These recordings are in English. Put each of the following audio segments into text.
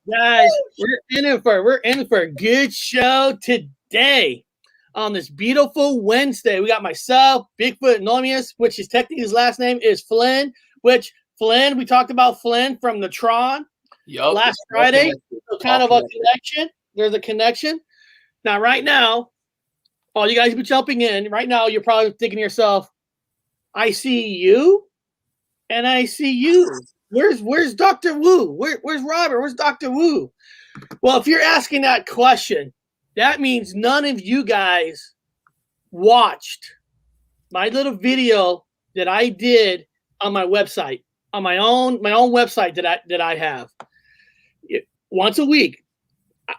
Guys, we're in for a good show today on this beautiful Wednesday. We got myself, Bigfoot Nomius, which is technically his last name is Flynn, which Flynn, we talked about Flynn from the Tron last Friday. So kind of a connection. There's a connection. Now, right now, all you guys be jumping in. Right now, you're probably thinking to yourself, I see you and I see you. Where's Dr. Wu? Where's Robert? Where's Dr. Wu? Well, if you're asking that question, that means none of you guys watched my little video that I did on my website, on my own website that I have. Once a week.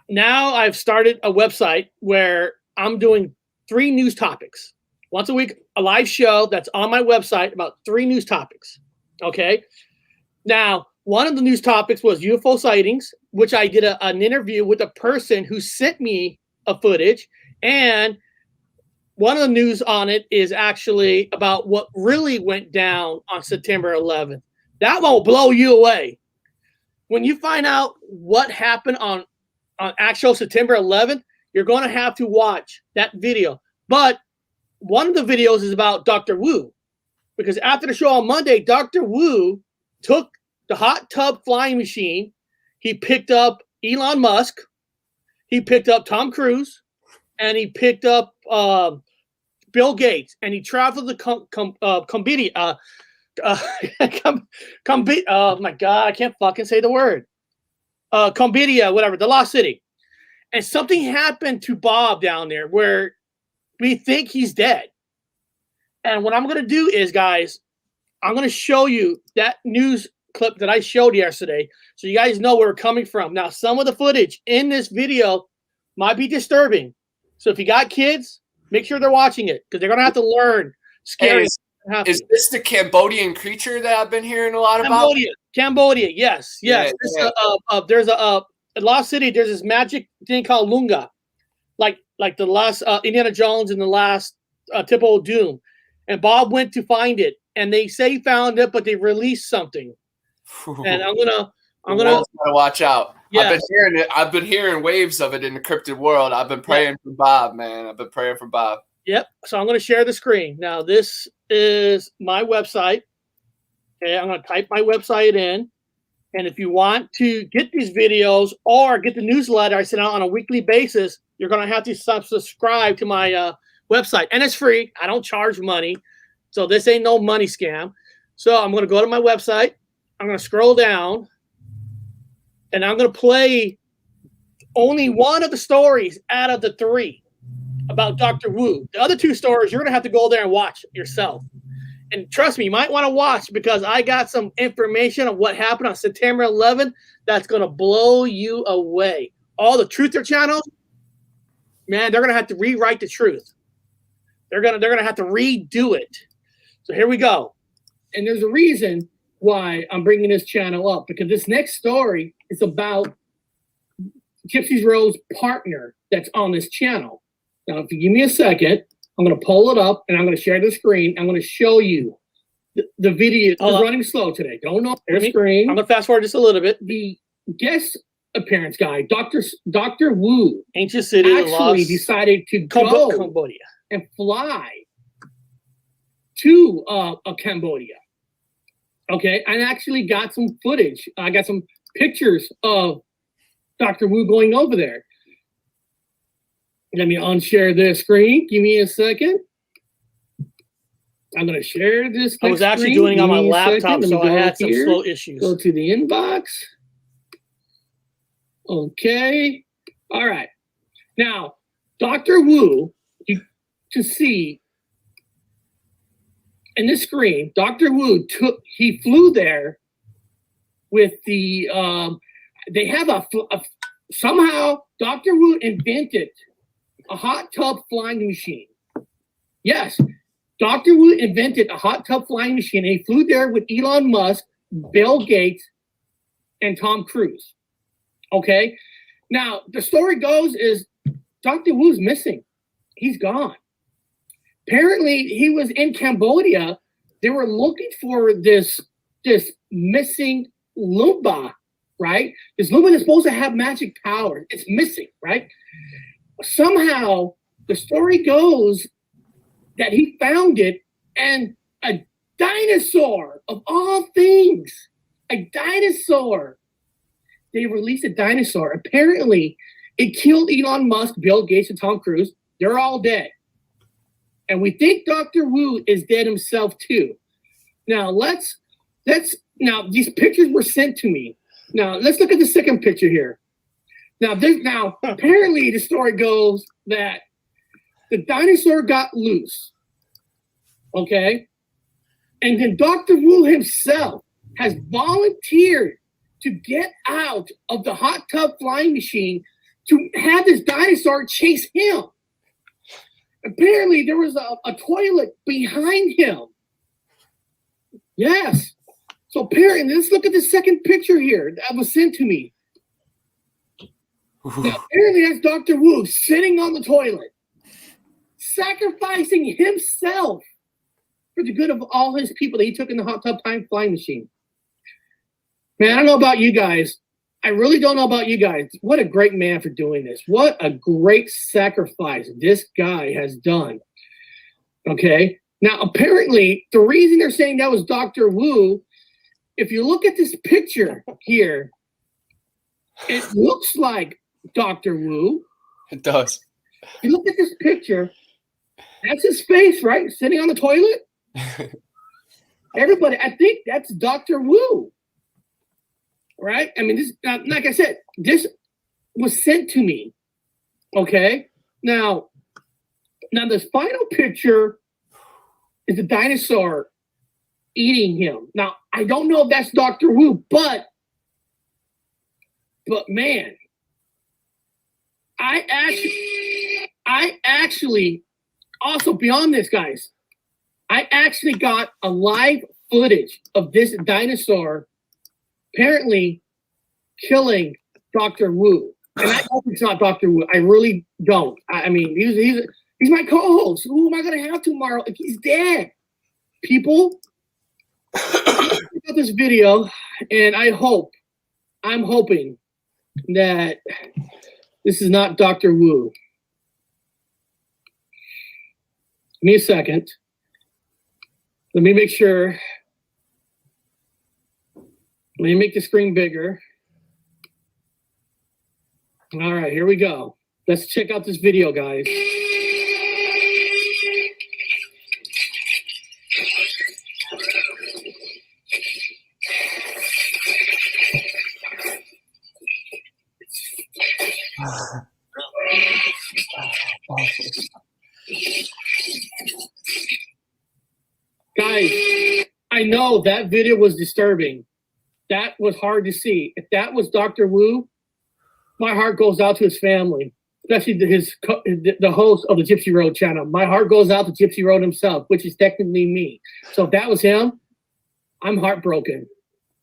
Now I've started a website where I'm doing 3 news topics. Once a week, a live show that's on my website about 3 news topics. Okay. Now, one of the news topics was UFO sightings, which I did an interview with a person who sent me a footage. And one of the news on it is actually about what really went down on September 11th. That won't blow you away. When you find out what happened on actual September 11th, you're going to have to watch that video. But one of the videos is about Dr. Wu. Because after the show on Monday, Dr. Wu took the hot tub flying machine. He picked up Elon Musk. He picked up Tom Cruise. And he picked up Bill Gates. And he traveled to Cambodia. Oh, my God. I can't fucking say the word. Cambodia, whatever. The Lost City. And something happened to Bob down there where we think he's dead. And what I'm going to do is, guys, I'm going to show you that news clip that I showed yesterday so you guys know where we're coming from. Now, some of the footage in this video might be disturbing. So if you got kids, make sure they're watching it because they're going to have to learn scary. Is this the Cambodian creature that I've been hearing a lot about? Cambodia, yes. Yeah. There's a Lost City, there's this magic thing called Lunga, like the last Indiana Jones and the last Temple of Doom. And Bob went to find it, and they say he found it, but they released something. And I'm gonna watch out. Yeah. I've been hearing waves of it in the cryptid world. I've been praying for Bob, man. I've been praying for Bob. Yep. So I'm gonna share the screen. Now this is my website. Okay, I'm gonna type my website in. And if you want to get these videos or get the newsletter I send out on a weekly basis, you're gonna have to subscribe to my website, and it's free. I don't charge money, so this ain't no money scam. So I'm gonna go to my website. I'm gonna scroll down, and I'm gonna play only one of the stories out of the 3 about Dr. Wu. The other 2 stories you're gonna have to go there and watch yourself. And trust me, you might want to watch because I got some information on what happened on September 11th that's gonna blow you away. All the truther channels, man, they're gonna have to rewrite the truth. They're gonna have to redo it. So here we go. And there's a reason why I'm bringing this channel up because this next story is about Gypsy's Rose partner that's on this channel. Now, if you give me a second, I'm gonna pull it up and I'm gonna share the screen. I'm gonna show you the video. It's running slow today. Don't know the screen. I'm gonna fast forward just a little bit. The guest appearance guy, Dr. Wu, Ancient City, actually decided to go Cambodia and fly to Cambodia. Okay, I actually got some footage. I got some pictures of Dr. Wu going over there. Let me unshare this screen. Give me a second. I'm going to share this. I was actually doing it on my laptop, so I had some slow issues. Go to the inbox. Okay. All right. Now, Dr. Wu, to see in this screen, Dr. Wu he flew there with the they have somehow Dr. Wu invented a hot tub flying machine. Yes, Dr. Wu invented a hot tub flying machine. And he flew there with Elon Musk, Bill Gates, and Tom Cruise. Okay. Now the story goes is Dr. Wu's missing. He's gone. Apparently, he was in Cambodia. They were looking for this missing Lumba right? This lumen is supposed to have magic power. It's missing, right? Somehow, the story goes that he found it, and a dinosaur, of all things, a dinosaur. They released a dinosaur. Apparently, it killed Elon Musk, Bill Gates, and Tom Cruise. They're all dead. And we think Dr. Wu is dead himself too. Now now these pictures were sent to me. Now let's look at the second picture here. Now apparently the story goes that the dinosaur got loose. Okay? And then Dr. Wu himself has volunteered to get out of the hot tub flying machine to have this dinosaur chase him. Apparently, there was a toilet behind him. Yes. So apparently, let's look at the second picture here that was sent to me. Now, apparently, that's Dr. Wu sitting on the toilet, sacrificing himself for the good of all his people that he took in the hot tub time flying machine. Man, I don't know about you guys. I really don't know about you guys. What a great man for doing this. What a great sacrifice this guy has done. Okay. Now, apparently, the reason they're saying that was Dr. Wu, if you look at this picture here, it looks like Dr. Wu. It does. If you look at this picture, that's his face, right? Sitting on the toilet. Everybody, I think that's Dr. Wu. Right? I mean, this, like I said, this was sent to me. Okay? Now this final picture is a dinosaur eating him. Now, I don't know if that's Dr. Wu, but man, I actually, also beyond this, guys, I actually got a live footage of this dinosaur apparently killing Dr. Wu. And I hope it's not Dr. Wu. I really don't. I mean, he's my co-host. Who am I going to have tomorrow? Like, he's dead. People, about this video, and I'm hoping that this is not Dr. Wu. Give me a second. Let me make sure. Let me make the screen bigger. All right, here we go. Let's check out this video, guys. Guys, I know that video was disturbing. That was hard to see. If that was Dr. Wu, my heart goes out to his family, especially the host of the Gypsy Road channel. My heart goes out to Gypsy Road himself, which is technically me. So if that was him, I'm heartbroken.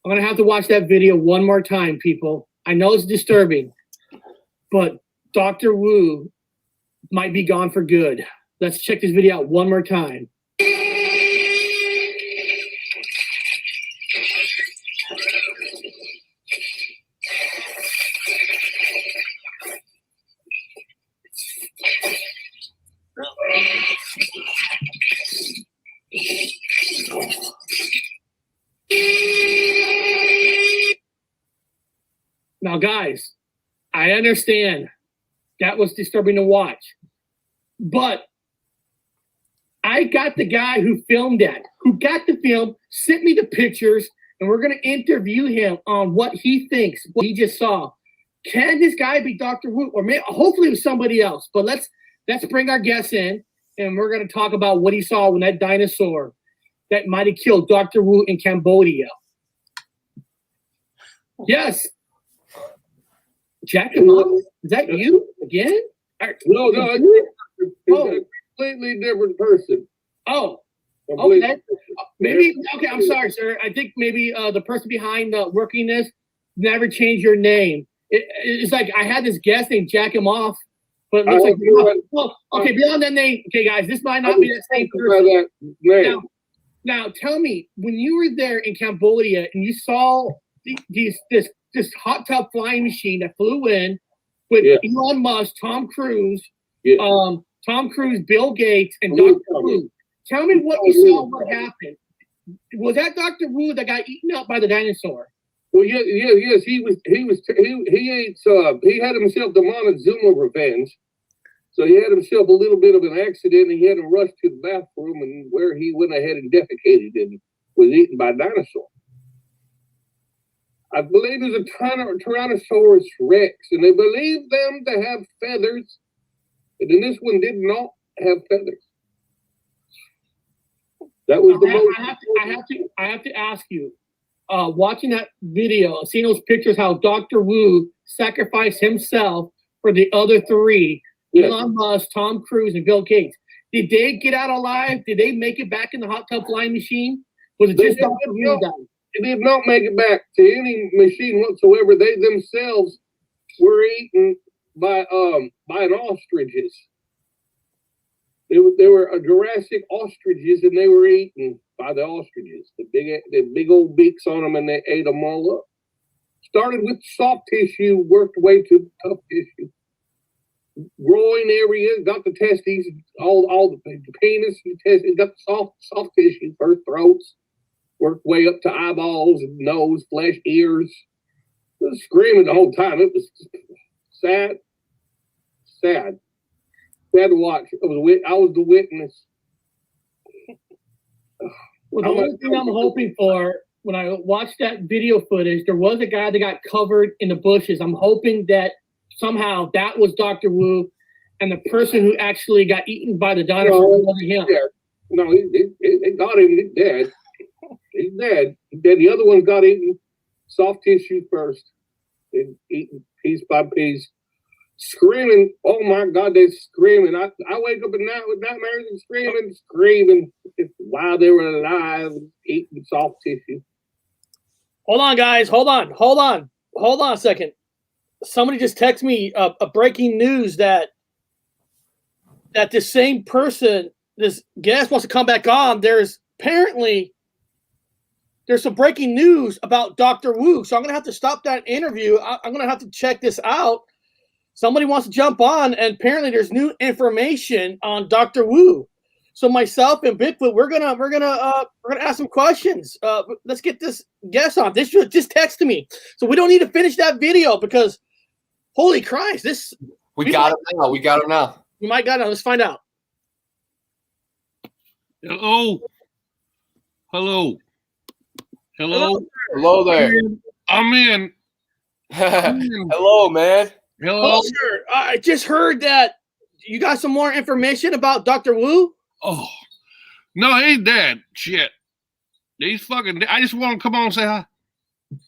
I'm going to have to watch that video one more time, people. I know it's disturbing, but Dr. Wu might be gone for good. Let's check this video out one more time. Now, guys, I understand that was disturbing to watch, but I got the guy who filmed that, who got the film, sent me the pictures, and we're going to interview him on what he thinks, what he just saw. Can this guy be Dr. Wu? Or maybe, hopefully it was somebody else, but let's bring our guests in, and we're going to talk about what he saw when that dinosaur that might have killed Dr. Wu in Cambodia. Yes. Jack, is that you again? No, it's a completely different person. Oh, okay. Maybe, okay, I'm sorry, sir. I think maybe the person behind working this never changed your name. It's like I had this guest named Jack him off, but it looks like, well, okay, beyond that name, okay, guys, this might not be the same person. Now, tell me, when you were there in Cambodia and you saw this this hot tub flying machine that flew in with Elon Musk, Tom Cruise, Tom Cruise, Bill Gates, and Dr. Wu. Tell me what you saw. What happened? Was that Dr. Wu that got eaten up by the dinosaur? Well, yes. He had himself the Montezuma revenge. So he had himself a little bit of an accident. And he had to rush to the bathroom, and where he went ahead and defecated and was eaten by a dinosaur. I believe it was a Tyrannosaurus Rex, and they believe them to have feathers, and then this one did not have feathers. That was I have to ask you. Watching that video, seeing those pictures, how Dr. Wu sacrificed himself for the other three, Elon Musk, Tom Cruise, and Bill Gates. Did they get out alive? Did they make it back in the hot tub flying machine? Was it just Dr. Wu died? They did not make it back to any machine whatsoever. They themselves were eaten by an ostriches. They were Jurassic ostriches, and they were eaten by the ostriches. The big old beaks on them, and they ate them all up. Started with soft tissue, worked way to tough tissue. Groin area, got the testes, all the penis, the testes, got the soft tissue, first throats, worked way up to eyeballs, and nose, flesh, ears. It was screaming the whole time. It was sad to watch. I was the witness. Well, the only thing I'm hoping for when I watched that video footage, there was a guy that got covered in the bushes. I'm hoping that somehow that was Dr. Wu, and the person who actually got eaten by the dinosaur wasn't him. Yeah. No, they got him. He's dead. He's dead. Then the other one got eaten, soft tissue first, and eaten piece by piece. Screaming, oh my God, they're screaming. I wake up at night with nightmares and screaming while they were alive, eating soft tissue. Hold on, guys. Hold on a second. Somebody just texted me a breaking news that this same person, this guest, wants to come back on. There's some breaking news about Dr. Wu. So I'm going to have to stop that interview. I'm going to have to check this out. Somebody wants to jump on, and apparently there's new information on Dr. Wu. So myself and Bigfoot, we're gonna ask some questions. Let's get this guest on. This just texted me, so we don't need to finish that video because, holy Christ, we got him now. We got him now. We might got him. Let's find out. Hello. Hello there. I'm in. Hello, man. Hello. Sir, I just heard that you got some more information about Dr. Wu. Oh, no, he ain't dead. Shit. He's fucking dead. I just want to come on and say hi.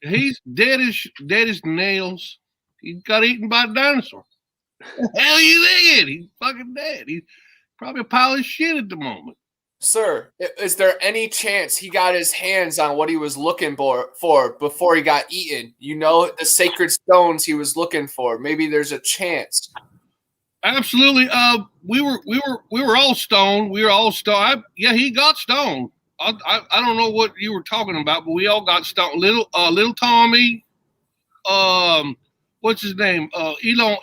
He's dead as nails. He got eaten by a dinosaur. Hell you thinking? He's fucking dead. He's probably a pile of shit at the moment. Sir, is there any chance he got his hands on what he was looking for before he got eaten? You know, the sacred stones he was looking for. Maybe there's a chance. Absolutely. We were all stoned. We were all stoned. He got stoned. I don't know what you were talking about, but we all got stoned. Little Tommy. What's his name? Elon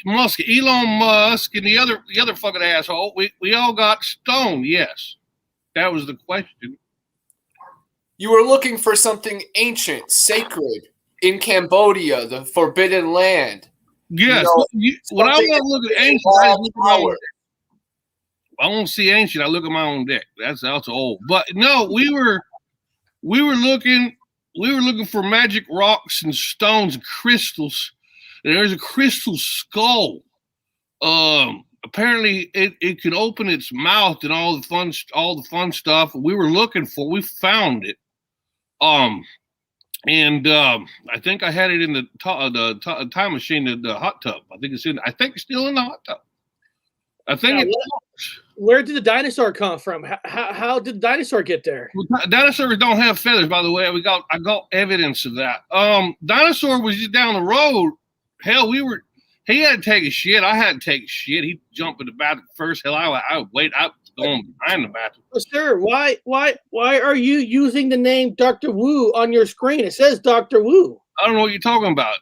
Musk, and the other fucking asshole. We all got stoned. Yes, that was the question. You were looking for something ancient, sacred in Cambodia, the Forbidden Land. Yes. When I want to look at ancient, I look at my own deck. I won't see ancient. I look at my own deck. That's old. But no, we were looking for magic rocks and stones and crystals. And there's a crystal skull. Apparently it could open its mouth and all the fun stuff we were looking for. We found it. I think I had it in the time machine, the hot tub. I think it's still in the hot tub. I think Where did the dinosaur come from? How did the dinosaur get there? Well, dinosaurs don't have feathers, by the way. I got evidence of that. Dinosaur was just down the road. Hell, he had to take a shit. I had to take a shit. He jumped in the bathroom first. Hell, I would wait. I was going behind the bathroom. Sir, why are you using the name Dr. Wu on your screen? It says Dr. Wu. I don't know what you're talking about.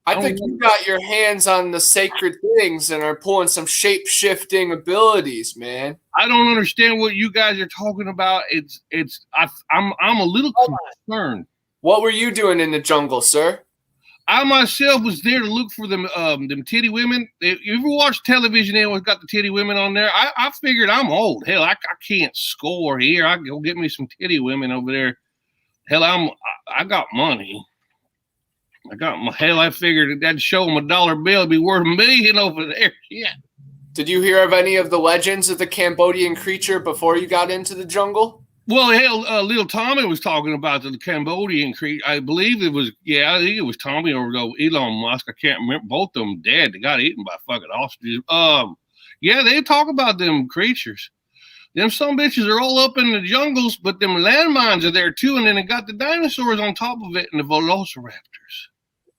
I think you got your hands on the sacred things and are pulling some shape-shifting abilities, man. I don't understand what you guys are talking about. I'm a little concerned. What were you doing in the jungle, sir? I myself was there to look for them titty women. If you ever watch television, they always got the titty women on there. I figured I'm old. Hell, I can't score here. I go get me some titty women over there. Hell, I got money. I figured that'd show them $1 bill. It'd be worth $1 million over there. Yeah. Did you hear of any of the legends of the Cambodian creature before you got into the jungle? Well, hell, little Tommy was talking about the Cambodian creature. I believe I think it was Tommy or Elon Musk. I can't remember. Both of them dead. They got eaten by fucking ostriches. Yeah, they talk about them creatures. Them some bitches are all up in the jungles, but them landmines are there too. And then they got the dinosaurs on top of it and the velociraptors.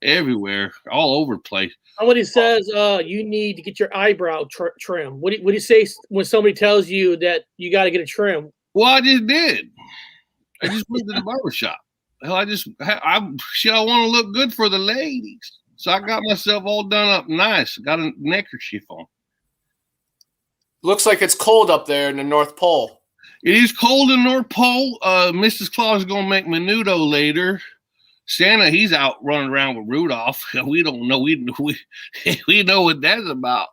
Everywhere, all over the place. Somebody says you need to get your eyebrow trim. What do you say when somebody tells you that you got to get a trim? Well, I just did. I just went to the barbershop. Hell, I want to look good for the ladies, so I got myself all done up nice. Got a neckerchief on. Looks like it's cold up there in the North Pole. It is cold in the North Pole. Mrs. Claus is gonna make menudo later. Santa, he's out running around with Rudolph. We don't know. We know what that's about.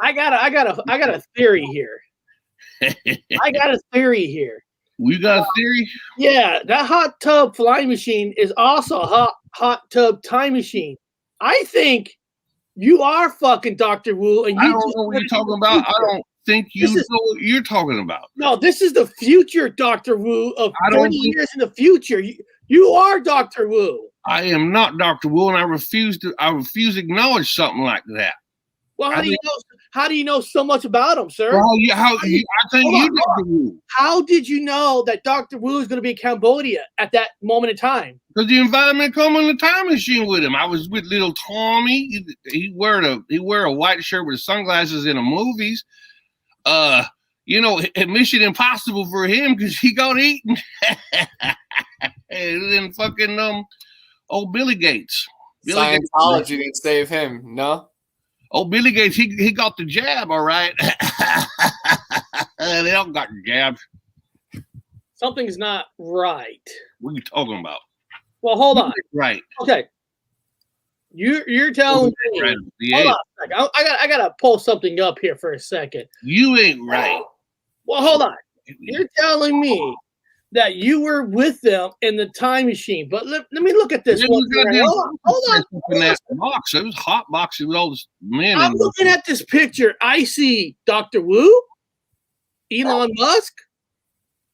I got a theory here. I got a theory here. We got a theory? Yeah, that hot tub flying machine is also a hot tub time machine. I think you are fucking Dr. Wu, and I don't know what you're talking about. I don't think you know what you're talking about. No, this is the future Dr. Wu of 30 years in the future. You are Dr. Wu. I am not Dr. Wu, and I refuse to acknowledge something like that. Well, how do you know so much about him, sir? Well, I think you Dr. Wu. How did you know that Dr. Wu is going to be in Cambodia at that moment in time? Because he invited me to come on the time machine with him. I was with little Tommy. He wear a white shirt with sunglasses in the movies. Mission Impossible for him because he got eaten. And then fucking old Billy Gates. Scientology didn't save him, no? Oh, Billy Gates, he got the jab, all right. They all got the jab. Something's not right. What are you talking about? Well, hold on. Right. Okay. You're telling me. Right. Hold on a second. I gotta pull something up here for a second. You ain't right. Well, hold on. You're telling me that you were with them in the time machine, but let me look at this one. Hold on. In that box, it was a hot box with all this men. I'm looking at this picture. I see Dr. Wu, Elon Musk,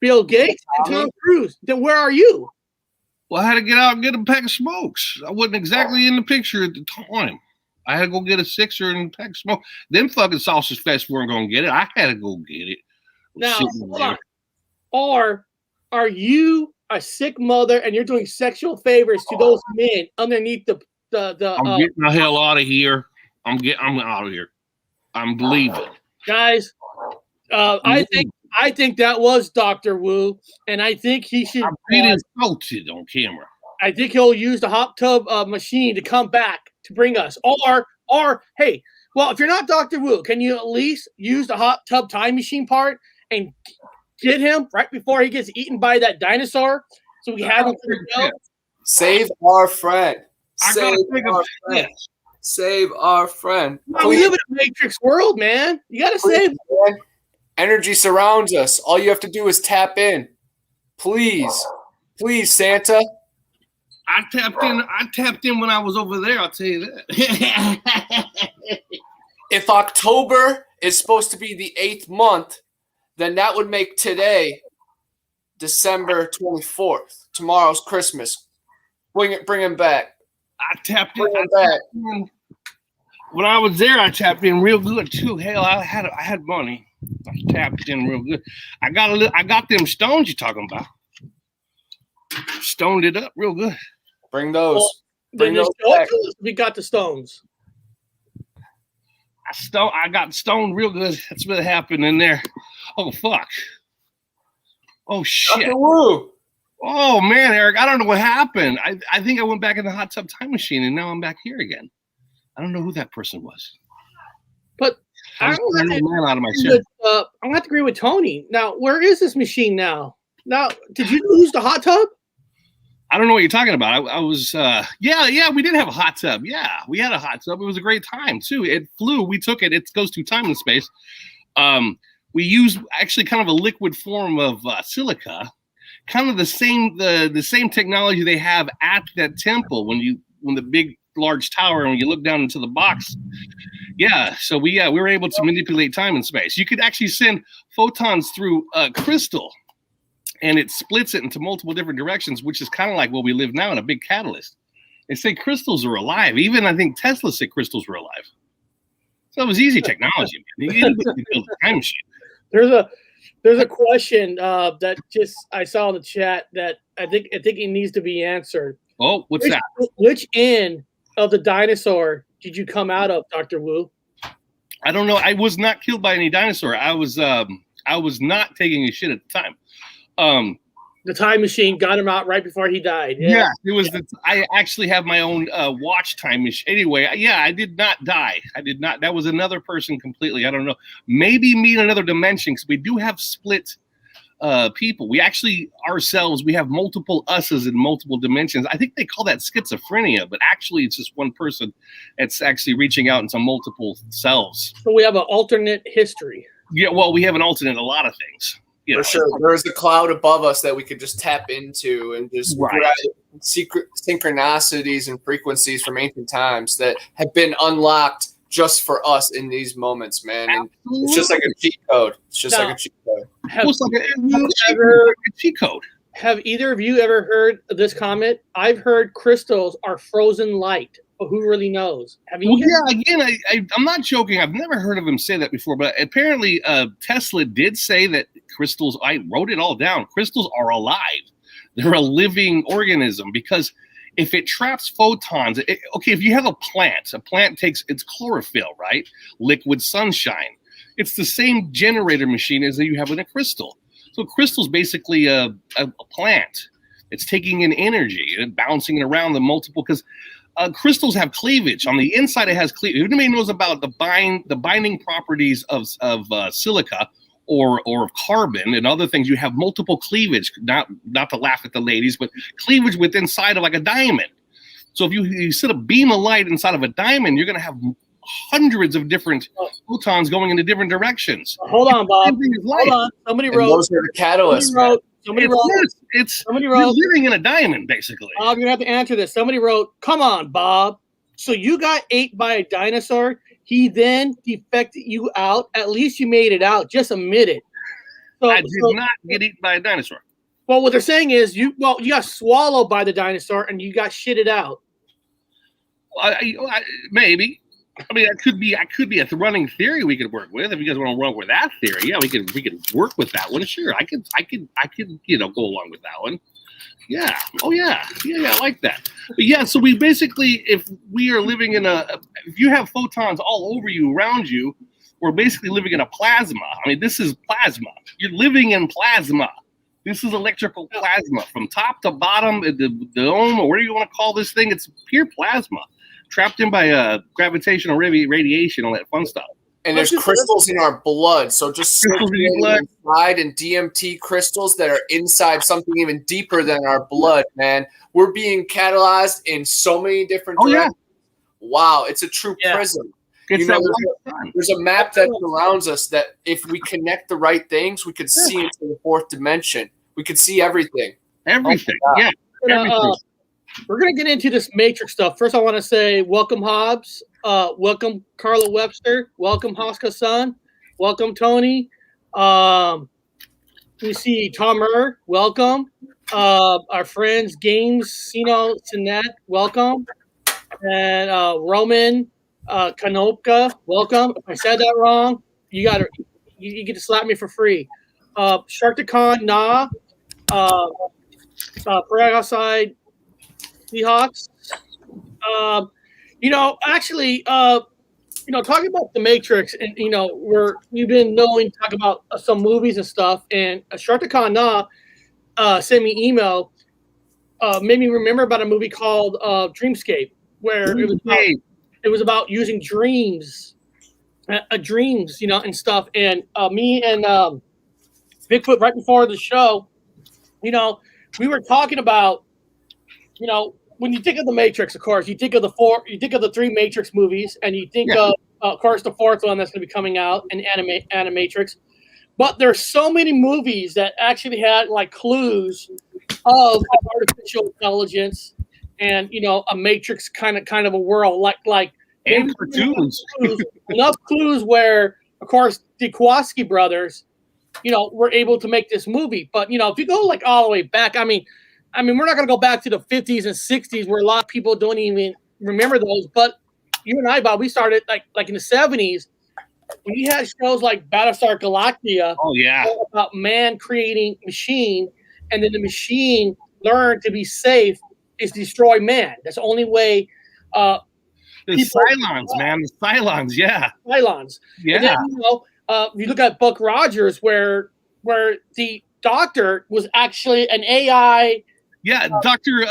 Bill Gates, and Tom Cruise. Then where are you? Well, I had to get out and get a pack of smokes. I wasn't exactly in the picture at the time. I had to go get a sixer and a pack of smoke. Them fucking sausage fests weren't going to get it. I had to go get it. Now, hold on. Or are you a sick mother and you're doing sexual favors to those men underneath the I'm getting the hell out of here. I'm out of here. I'm leaving. Guys, I think that was Dr. Wu, and I think he should. I'm being insulted on camera. I think he'll use the hot tub machine to come back to bring us. Or hey, well, if you're not Dr. Wu, can you at least use the hot tub time machine part and get him right before he gets eaten by that dinosaur, so we have him for the show? Save our friend. Save our friend. Well, we live in a Matrix world, man. You gotta save him. Energy surrounds us. All you have to do is tap in. Please, Santa. I tapped in when I was over there, I'll tell you that. If October is supposed to be the 8th month, then that would make today December 24th. Tomorrow's Christmas. Bring him back. I tapped in. When I was there, I tapped in real good too. Hell, I had money. I tapped in real good. I got them stones you're talking about. Stoned it up real good. Bring those. Bring those back. We got the stones. I got stoned real good. That's what happened in there. Oh fuck. Oh shit. Dr. Wu. Oh man, Eric, I don't know what happened. I think I went back in the hot tub time machine, and now I'm back here again. I don't know who that person was. But I was I'm man out of my gonna have to agree with Tony. Now, where is this machine now? Now, did you lose the hot tub? I don't know what you're talking about. I was, yeah, we did have a hot tub. Yeah, we had a hot tub. It was a great time too. It flew. We took it. It goes through time and space. We used actually kind of a liquid form of silica, kind of the same technology they have at that temple when the big large tower and when you look down into the box. Yeah, so we were able to manipulate time and space. You could actually send photons through crystal, and it splits it into multiple different directions, which is kind of like what we live now in a big catalyst. They say crystals are alive. Even I think Tesla said crystals were alive. So it was easy technology, man. You could build a time machine. There's a question that just I saw in the chat that I think it needs to be answered. Oh, what's that? Which end of the dinosaur did you come out of, Dr. Wu? I don't know. I was not killed by any dinosaur. I was not taking a shit at the time. The time machine got him out right before he died. Yeah, it was. I actually have my own watch time machine. Anyway, yeah, I did not die. I did not. That was another person completely. I don't know. Maybe me in another dimension, because we do have split people. We actually ourselves, we have multiple us's in multiple dimensions. I think they call that schizophrenia, but actually it's just one person that's actually reaching out into multiple selves. So we have an alternate history. Yeah, well, we have an alternate a lot of things. For sure. There's a cloud above us that we could just tap into and just grab secret synchronicities and frequencies from ancient times that have been unlocked just for us in these moments, man. And it's just like a cheat code. It's just like a cheat code. Have either of you ever heard this comment? I've heard crystals are frozen light. But who really knows? Have you? Well, yeah, again, I'm not joking. I've never heard of him say that before, but apparently Tesla did say that crystals, I wrote it all down, crystals are alive. They're a living organism, because if it traps photons, if you have a plant takes its chlorophyll, right? Liquid sunshine. It's the same generator machine as that you have in a crystal. So a crystal's basically a plant. It's taking in energy and bouncing it around the multiple, because crystals have cleavage. On the inside, it has cleavage. If anybody knows about the binding properties of silica or of carbon and other things, you have multiple cleavage. Not to laugh at the ladies, but cleavage within inside of like a diamond. So if you set a beam of light inside of a diamond, you're going to have hundreds of different photons going into different directions. Hold on, Bob. Hold on. Somebody wrote. Those are the catalysts. Somebody wrote. You're living in a diamond, basically. Bob, you're going to have to answer this. Somebody wrote, come on, Bob. So you got ate by a dinosaur. He then defected you out. At least you made it out. Just admit it. I did not get eaten by a dinosaur. Well, what they're saying is you got swallowed by the dinosaur and you got shitted out. Maybe. I mean, that could be a running theory we could work with. If you guys want to run with that theory, yeah, we could work with that one. Sure, I could go along with that one. Yeah. Oh yeah. I like that. But yeah, so we basically, if we are living in if you have photons all over you, around you, we're basically living in a plasma. I mean, this is plasma. You're living in plasma. This is electrical plasma from top to bottom. The dome, or whatever you want to call this thing, it's pure plasma. Trapped in by gravitational radiation, all that fun stuff. And there's crystals in our blood, so just inside and DMT crystals that are inside something even deeper than our blood, man. We're being catalyzed in so many different directions. Yeah. Wow, it's a true prism. There's a map that surrounds us that if we connect the right things, we could see into the fourth dimension. We could see everything. Everything, yeah. Everything. We're going to get into this Matrix stuff. First, I want to say welcome, Hobbs. Welcome, Carla Webster. Welcome, Hoska-san. Welcome, Tony. We see Tomer. Welcome. Our friends, Games, Sino, Sinet. Welcome. And Roman Kanopka. Welcome. If I said that wrong, you get to slap me for free. Sharkticon Na. Parag outside. Seahawks. Actually, talking about the Matrix, and we've been talk about some movies and stuff, and Sharkticon Na, sent me an email, made me remember about a movie called Dreamscape, where it was about using dreams, dreams, and stuff. And me and Bigfoot, right before the show, we were talking about, when you think of the Matrix, of course, you think of the three Matrix movies, and you think of course, the fourth one that's going to be coming out, an Animatrix. But there's so many movies that actually had like clues of artificial intelligence and a Matrix kind of a world, like and cartoons. Enough clues where, of course, the Kowalski brothers, were able to make this movie. But if you go like all the way back, I mean, we're not going to go back to the 50s and 60s where a lot of people don't even remember those. But you and I, Bob, we started like in the 70s when you had shows like Battlestar Galactica. Oh yeah, about man creating machine, and then the machine learned to be safe is destroy man. That's the only way. The Cylons, man, the Cylons, yeah. Cylons. Yeah. And then, you look at Buck Rogers, where the doctor was actually an AI. Yeah, Dr.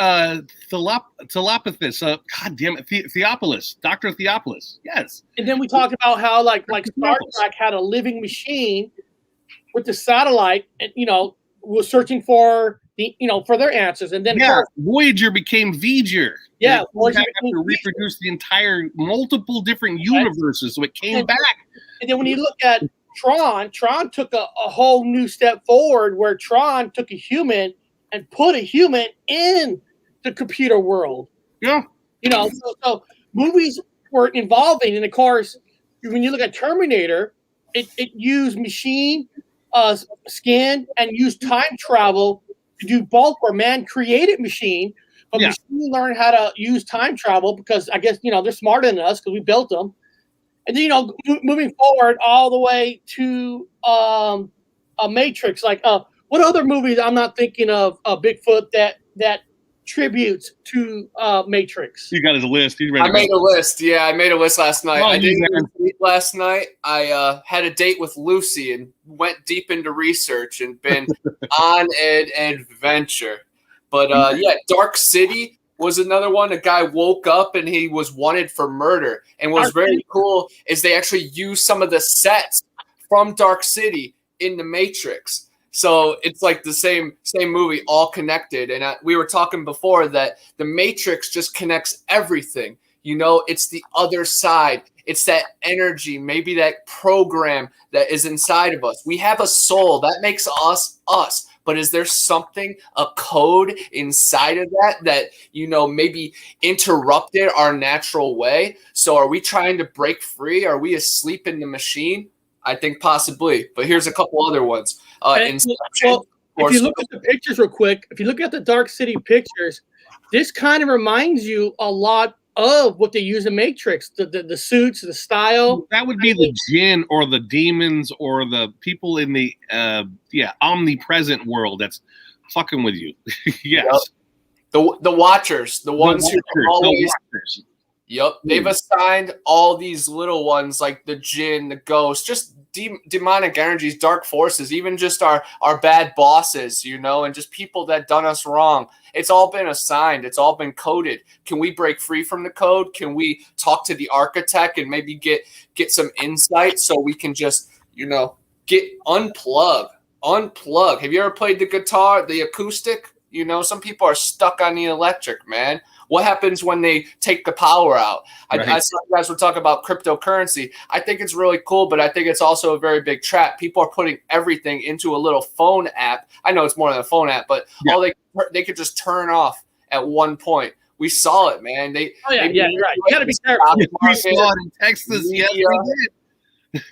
Telepathy. God damn it, Theopolis. Dr. Theopolis. Yes. And then we talked about how like Star Trek had a living machine with the satellite, and was searching for for their answers. And then Voyager became V'ger. Yeah, Voyager had to reproduce the entire multiple different universes, so it came back. And then when you look at Tron took a whole new step forward, where Tron took a human and put a human in the computer world. Yeah. So movies were evolving. And of course, when you look at Terminator, it used machine skin and used time travel to do both, where man created machine, but machine learned how to use time travel because I guess, they're smarter than us because we built them. And then, moving forward all the way to a Matrix, like what other movies I'm not thinking of Bigfoot that tributes to Matrix? You got his list. I made a list. Yeah, I made a list last night. Oh, I didn't sleep last night. I had a date with Lucy and went deep into research and been on an adventure. But Dark City was another one. A guy woke up and he was wanted for murder. And what's very cool is they actually used some of the sets from Dark City in the Matrix. So it's like the same movie, all connected. And we were talking before that the Matrix just connects everything. It's the other side. It's that energy, maybe that program that is inside of us. We have a soul that makes us us. But is there something, a code inside of that maybe interrupted our natural way? So are we trying to break free? Are we asleep in the machine? I think possibly. But here's a couple other ones. Inception. Well, if you look at the pictures real quick, if you look at the Dark City pictures, this kind of reminds you a lot of what they use in Matrix, the suits, the style. That would be the jinn or the demons or the people in the omnipresent world that's fucking with you. Yes. Yep. The Watchers, the ones who always. Yep, they've assigned all these little ones like the jinn, the ghost, just demonic energies, dark forces, even just our bad bosses, and just people that done us wrong. It's all been assigned. It's all been coded. Can we break free from the code? Can we talk to the architect and maybe get some insight so we can just, get unplug? Have you ever played the guitar, the acoustic? Some people are stuck on the electric, man. What happens when they take the power out? Right. I saw you guys were talking about cryptocurrency. I think it's really cool, but I think it's also a very big trap. People are putting everything into a little phone app. I know it's more than a phone app, but they could just turn off at one point. We saw it, man. Right. You got to be careful. We saw it in Texas. Yes, we did.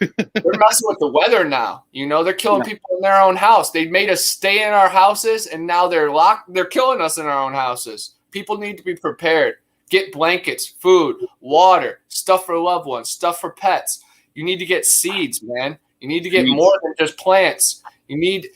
They're messing with the weather now. They're killing people in their own house. They made us stay in our houses, and now they're killing us in our own houses. People need to be prepared. Get blankets, food, water, stuff for loved ones, stuff for pets. You need to get seeds, man. You need to get more than just plants. You need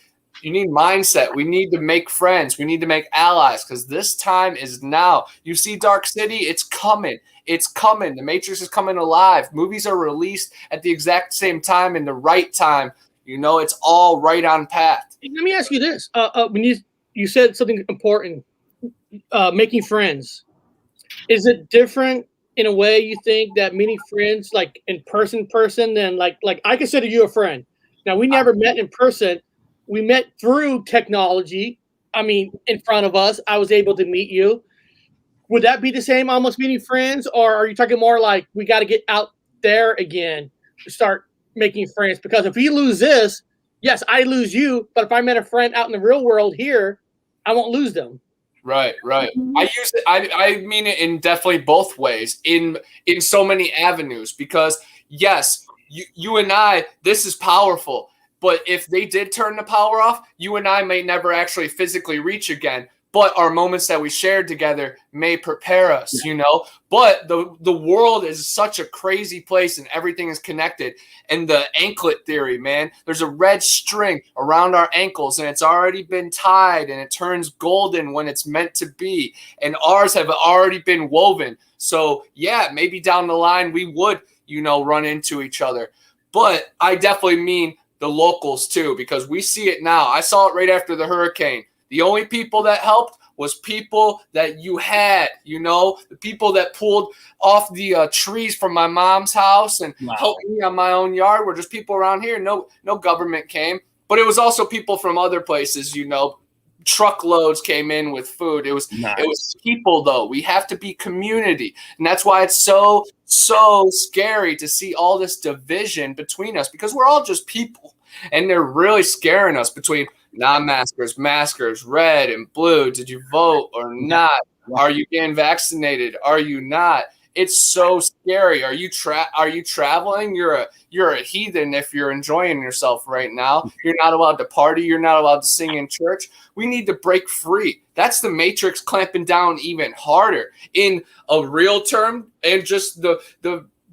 mindset. We need to make friends. We need to make allies because this time is now. You see Dark City? It's coming. It's coming. The Matrix is coming alive. Movies are released at the exact same time in the right time. It's all right on path. Let me ask you this. When you said something important. Making friends. Is it different in a way you think that meeting friends like in person than like I consider you a friend. Now we never met in person. We met through technology. I mean, in front of us, I was able to meet you. Would that be the same almost meeting friends, or are you talking more like we got to get out there again to start making friends? Because if we lose this, yes, I lose you, but if I met a friend out in the real world here, I won't lose them. Right. I use it. I mean it in definitely both ways, in so many avenues. Because yes, you and I, this is powerful. But if they did turn the power off, you and I may never actually physically reach again. But our moments that we shared together may prepare us, you know. But the world is such a crazy place, and everything is connected. And the anklet theory, man, there's a red string around our ankles, and it's already been tied, and it turns golden when it's meant to be. And ours have already been woven. So yeah, maybe down the line we would, you know, run into each other. But I definitely mean the locals too, because we see it now. I saw it right after the hurricane. The only people that helped was people that you had, you know, the people that pulled off the trees from my mom's house and helped me on my own yard were just people around here. No government came, but it was also people from other places, you know. Truckloads came in with food. It was people though. We have to be community, and that's why it's so scary to see all this division between us, because we're all just people, and they're really scaring us between non-maskers, maskers, red and blue. Did you vote or not? Are you getting vaccinated? Are you not? It's so scary. Are you traveling? You're a heathen if you're enjoying yourself right now. You're not allowed to party. You're not allowed to sing in church. We need to break free. That's the Matrix clamping down even harder in a real term and just the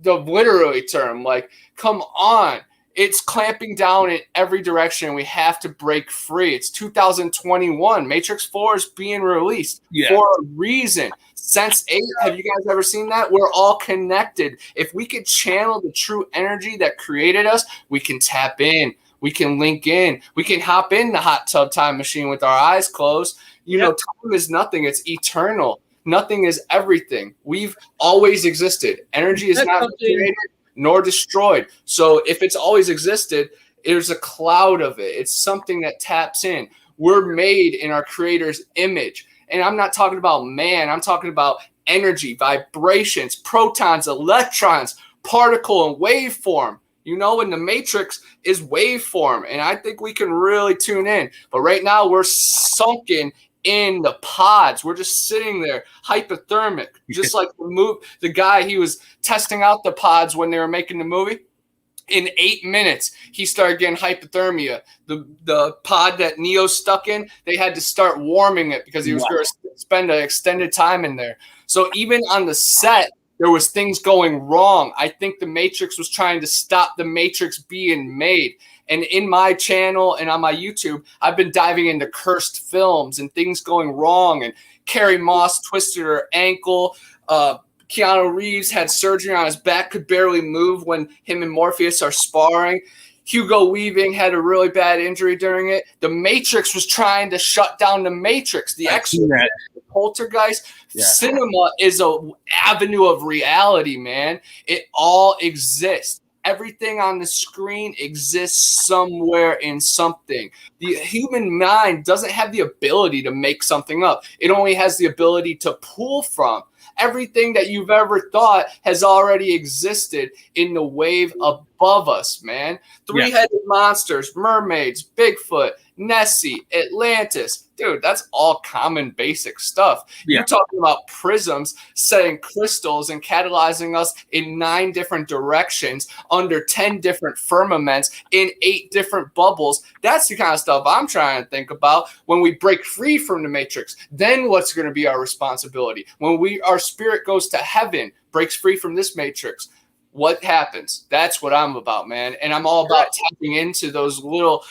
literary term. Like, come on. It's clamping down in every direction. We have to break free. It's 2021. Matrix 4 is being released for a reason. Sense 8, have you guys ever seen that? We're all connected. If we could channel the true energy that created us, we can tap in. We can link in. We can hop in the hot tub time machine with our eyes closed. You know, time is nothing. It's eternal. Nothing is everything. We've always existed. Energy is not created nor destroyed. So if it's always existed, there's a cloud of it. It's something that taps in. We're made in our creator's image. And I'm not talking about man. I'm talking about energy, vibrations, protons, electrons, particle and waveform. You know, and the Matrix is waveform. And I think we can really tune in. But right now we're sunken in the pods. We're just sitting there hypothermic, just like the guy, he was testing out the pods when they were making the movie. In 8 minutes, he started getting hypothermia. The pod that Neo's stuck in, they had to start warming it because he was going to spend an extended time in there. So even on the set, there was things going wrong. I think the Matrix was trying to stop the Matrix being made. And in my channel and on my YouTube, I've been diving into cursed films and things going wrong. And Carrie Moss twisted her ankle. Keanu Reeves had surgery on his back, could barely move when him and Morpheus are sparring. Hugo Weaving had a really bad injury during it. The Matrix was trying to shut down the Matrix. The Exorcist, the Poltergeist. Yeah. Cinema is an avenue of reality, man. It all exists. Everything on the screen exists somewhere in something. The human mind doesn't have the ability to make something up. It only has the ability to pull from. Everything that you've ever thought has already existed in the wave above us, man. Three-headed monsters, mermaids, Bigfoot, Nessie, Atlantis. Dude, that's all common basic stuff. Yeah. You're talking about prisms setting crystals and catalyzing us in 9 different directions under 10 different firmaments in 8 different bubbles. That's the kind of stuff I'm trying to think about when we break free from the Matrix. Then what's going to be our responsibility? When our spirit goes to heaven, breaks free from this Matrix, what happens? That's what I'm about, man. And I'm all about tapping into those little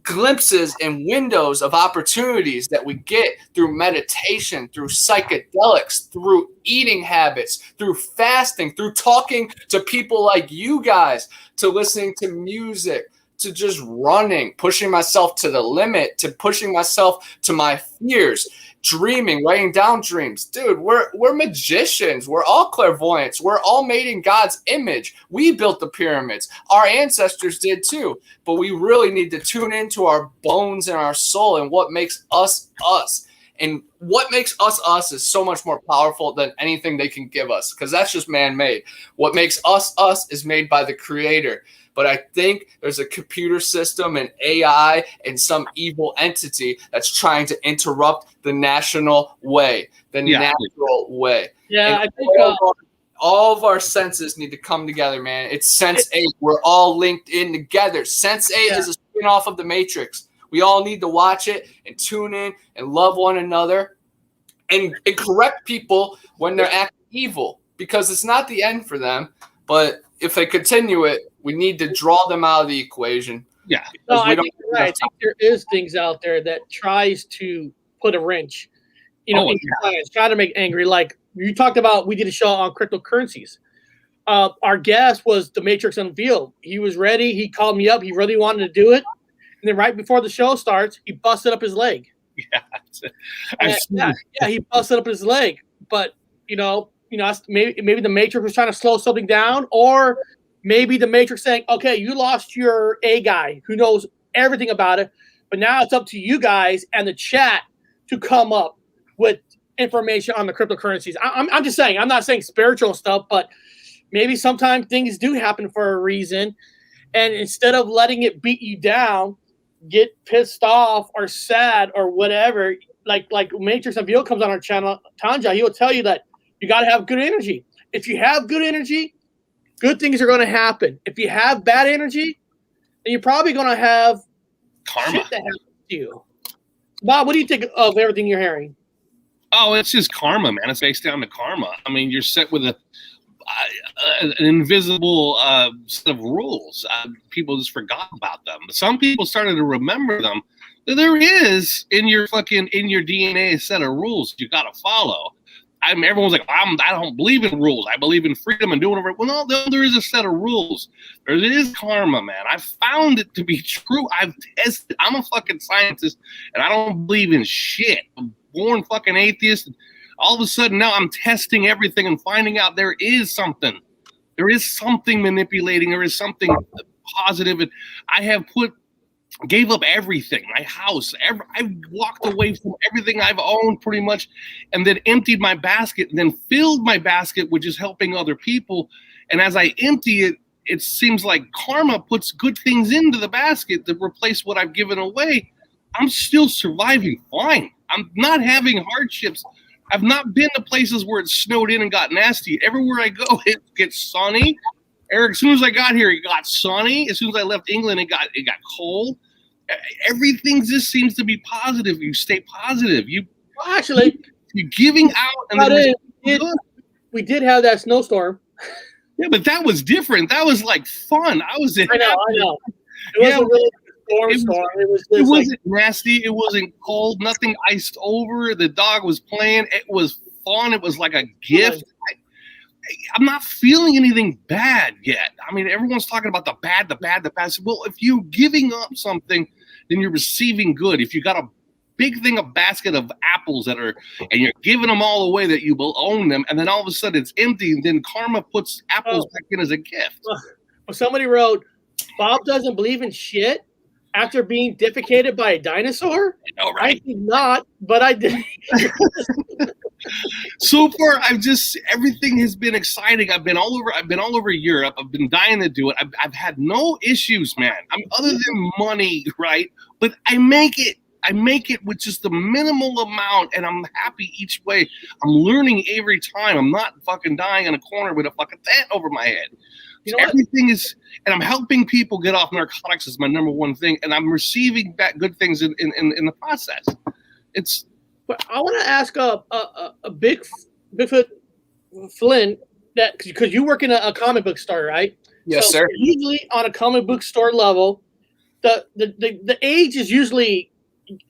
glimpses and windows of opportunities that we get through meditation, through psychedelics, through eating habits, through fasting, through talking to people like you guys, to listening to music, to just running, pushing myself to the limit, to pushing myself to my fears, dreaming, writing down dreams. Dude, we're magicians. We're all clairvoyants. We're all made in God's image. We built the pyramids. Our ancestors did too. But we really need to tune into our bones and our soul and what makes us us. And what makes us us is so much more powerful than anything they can give us, because that's just man-made. What makes us us is made by the Creator. But I think there's a computer system and AI and some evil entity that's trying to interrupt the national way, the natural way. Yeah, and I think all of our senses need to come together, man. It's Sense 8. We're all linked in together. Sense 8 is a spin-off of The Matrix. We all need to watch it and tune in and love one another and correct people when they're acting evil, because it's not the end for them. But if they continue it, we need to draw them out of the equation. Yeah. No, I think you're right. I think there is things out there that tries to put a wrench, in clients, try to make angry. Like you talked about, we did a show on cryptocurrencies. Our guest was The Matrix Unveiled. He was ready. He called me up. He really wanted to do it. And then right before the show starts, he busted up his leg. Yeah, he busted up his leg. But, maybe the Matrix was trying to slow something down, or maybe the Matrix saying, okay, you lost your A guy who knows everything about it, but now it's up to you guys and the chat to come up with information on the cryptocurrencies. I'm just saying, I'm not saying spiritual stuff, but maybe sometimes things do happen for a reason. And instead of letting it beat you down, get pissed off or sad or whatever, like Matrix Unveiled comes on our channel, Tanja, he will tell you that you got to have good energy. If you have good energy, good things are going to happen. If you have bad energy, then you're probably going to have karma shit that happens to you. Bob, what do you think of everything you're hearing? Oh, it's just karma, man. It's based down to karma. I mean, you're set with an invisible set of rules. People just forgot about them. But some people started to remember them. There is in your DNA a set of rules you got to follow. Everyone's like, I don't believe in rules. I believe in freedom and doing whatever. Well, no, there is a set of rules. There is karma, man. I've found it to be true. I've tested. I'm a fucking scientist, and I don't believe in shit. I'm born fucking atheist. All of a sudden, now I'm testing everything and finding out there is something. There is something manipulating. There is something positive. And I have gave up everything, my house. I walked away from everything I've owned pretty much, and then emptied my basket, and then filled my basket, which is helping other people. And as I empty it, it seems like karma puts good things into the basket to replace what I've given away. I'm still surviving fine. I'm not having hardships. I've not been to places where it snowed in and got nasty. Everywhere I go, it gets sunny. Eric, as soon as I got here, it got sunny. As soon as I left England, it got cold. Everything just seems to be positive. You stay positive. You're giving out. And we did have that snowstorm. Yeah, but that was different. That was like fun. I know. It wasn't really it wasn't nasty. It wasn't cold. Nothing iced over. The dog was playing. It was fun. It was like a gift. I'm not feeling anything bad yet. I mean, everyone's talking about the bad. Well, if you're giving up something, then you're receiving good. If you got a big thing, a basket of apples and you're giving them all away that you will own them, and then all of a sudden it's empty, and then karma puts apples back in as a gift. Well, somebody wrote, Bob doesn't believe in shit after being defecated by a dinosaur? I know, right? I did not, but I did. So far, everything has been exciting. I've been all over Europe. I've been dying to do it. I've had no issues, man. Other than money, right? But I make it with just the minimal amount, and I'm happy each way. I'm learning every time. I'm not fucking dying in a corner with a fucking tent over my head. Everything is, and I'm helping people get off narcotics is my number one thing, and I'm receiving back good things in the process. But I want to ask a Bigfoot Flynn, that because you work in a comic book store, right? Yes, sir. Usually on a comic book store level, the age is usually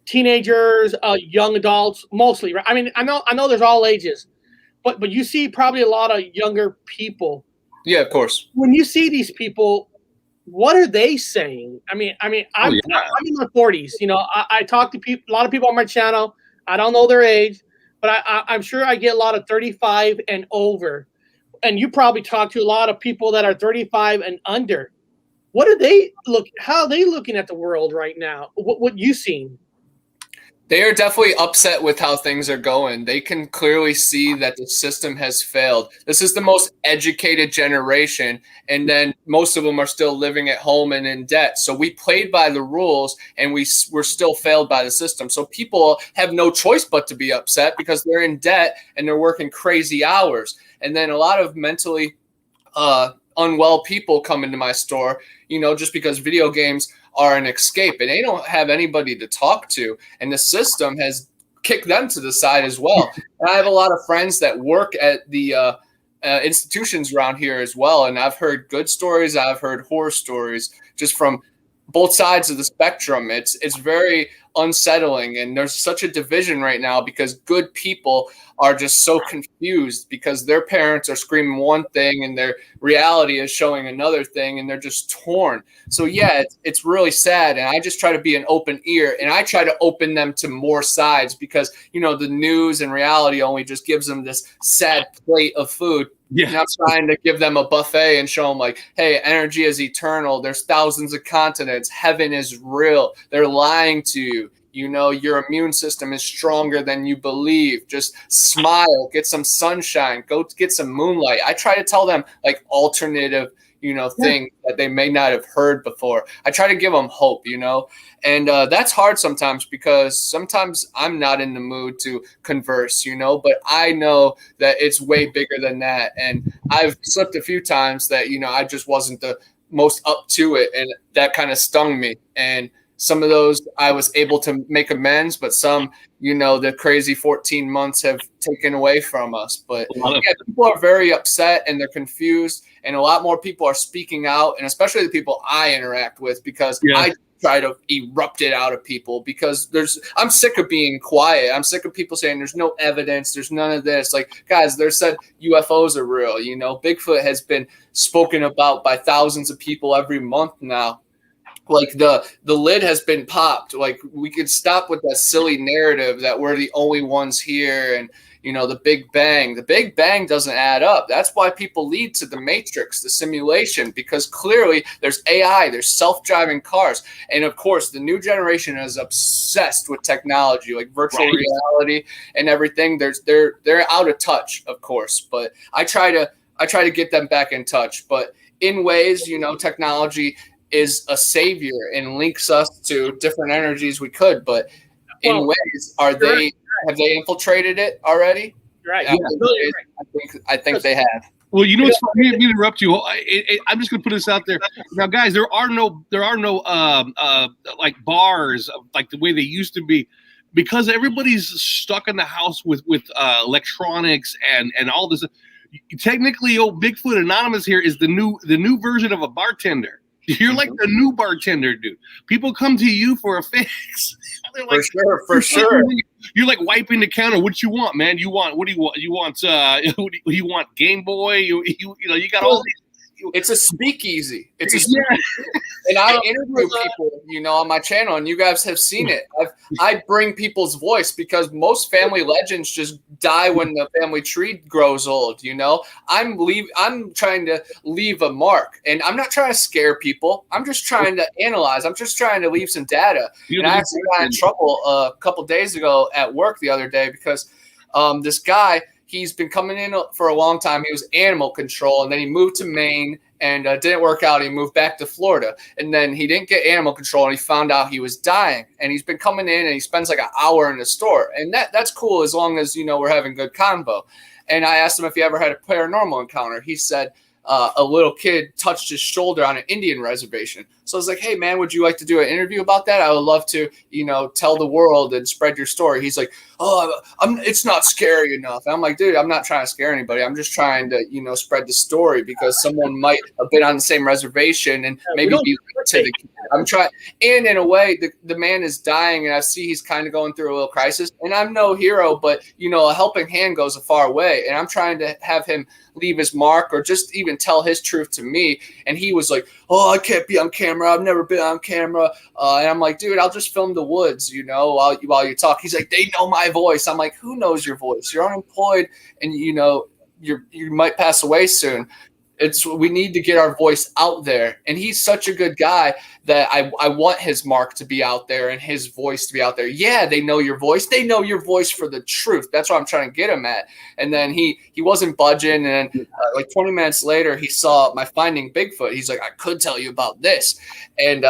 teenagers, young adults, mostly, right? I mean, I know there's all ages, but you see probably a lot of younger people. Yeah, of course. When you see these people, what are they saying? I'm I'm in my 40s. You know, I talk to people, a lot of people on my channel. I don't know their age, but I'm sure I get a lot of 35 and over. And you probably talk to a lot of people that are 35 and under. What are they how are they looking at the world right now? What you seen? They are definitely upset with how things are going. They can clearly see that the system has failed. This is the most educated generation, and then most of them are still living at home and in debt. So we played by the rules, and we're still failed by the system. So people have no choice but to be upset because they're in debt and they're working crazy hours. And then a lot of mentally unwell people come into my store, you know, just because video games are an escape and they don't have anybody to talk to, and the system has kicked them to the side as well. And I have a lot of friends that work at the institutions around here as well, and I've heard good stories, I've heard horror stories just from both sides of the spectrum. It's very unsettling, and there's such a division right now because good people are just so confused because their parents are screaming one thing and their reality is showing another thing, and they're just torn. So yeah, it's really sad, and I just try to be an open ear, and I try to open them to more sides because, you know, the news and reality only just gives them this sad plate of food. Yeah. And I'm trying to give them a buffet and show them, like, hey, energy is eternal. There's thousands of continents. Heaven is real. They're lying to you. You know, your immune system is stronger than you believe. Just smile, get some sunshine, go get some moonlight. I try to tell them, like, alternative, you know, things that they may not have heard before. I try to give them hope, you know, and that's hard sometimes because sometimes I'm not in the mood to converse, you know, but I know that it's way bigger than that. And I've slipped a few times that, you know, I just wasn't the most up to it, and that kind of stung me. And some of those I was able to make amends, but some, you know, the crazy 14 months have taken away from us. But yeah, people are very upset and they're confused, and a lot more people are speaking out, and especially the people I interact with, because I try to erupt it out of people because I'm sick of being quiet. I'm sick of people saying there's no evidence, there's none of this. Like, guys, they said UFOs are real. You know, Bigfoot has been spoken about by thousands of people every month now. Like the lid has been popped. Like, we could stop with that silly narrative that we're the only ones here, and, you know, the Big Bang. The Big Bang doesn't add up. That's why people lead to the Matrix, the simulation, because clearly there's AI, there's self-driving cars, and of course the new generation is obsessed with technology, like virtual reality and everything. They're out of touch, of course, but I try to get them back in touch. But in ways, you know, technology is a savior and links us to different energies we could, but in ways, have they infiltrated it already? Right. I think they have. Well, you know what's funny? Let me interrupt you. I'm just going to put this out there now, guys. There are no like bars like the way they used to be, because everybody's stuck in the house with electronics and all this. Technically, old Bigfoot Anonymous here is the new version of a bartender. You're like the new bartender, dude. People come to you for a fix. Like, for sure. You're like wiping the counter. What you want, man? What do you want? You want Game Boy? You know, you got all these. It's a speakeasy. And I interview people, you know, on my channel, and you guys have seen it. I bring people's voice because most family legends just die when the family tree grows old. You know, I'm trying to leave a mark, and I'm not trying to scare people. I'm just trying to analyze. I'm just trying to leave some data. And I actually got in trouble a couple days ago at work the other day because this guy. He's been coming in for a long time. He was animal control, and then he moved to Maine, and didn't work out. He moved back to Florida, and then he didn't get animal control, and he found out he was dying. And he's been coming in, and he spends like an hour in the store, and that's cool as long as, you know, we're having good convo. And I asked him if he ever had a paranormal encounter. He said a little kid touched his shoulder on an Indian reservation. So I was like, hey, man, would you like to do an interview about that? I would love to, you know, tell the world and spread your story. He's like, oh, it's not scary enough. And I'm like, dude, I'm not trying to scare anybody. I'm just trying to, you know, spread the story because someone might have been on the same reservation and maybe be linked to the kid. I'm trying, and in a way, the man is dying, and I see he's kind of going through a little crisis. And I'm no hero, but a helping hand goes a far way. And I'm trying to have him leave his mark, or just even tell his truth to me. And he was like, "Oh, I can't be on camera. I've never been on camera." And I'm like, "Dude, I'll just film the woods, while you talk." He's like, "They know my voice." I'm like, "Who knows your voice? You're unemployed, and you might pass away soon." We need to get our voice out there. And he's such a good guy that I want his mark to be out there and his voice to be out there. Yeah, they know your voice. They know your voice for the truth. That's what I'm trying to get him at. And then he wasn't budging. And then like 20 minutes later, he saw my Finding Bigfoot. He's like, "I could tell you about this." And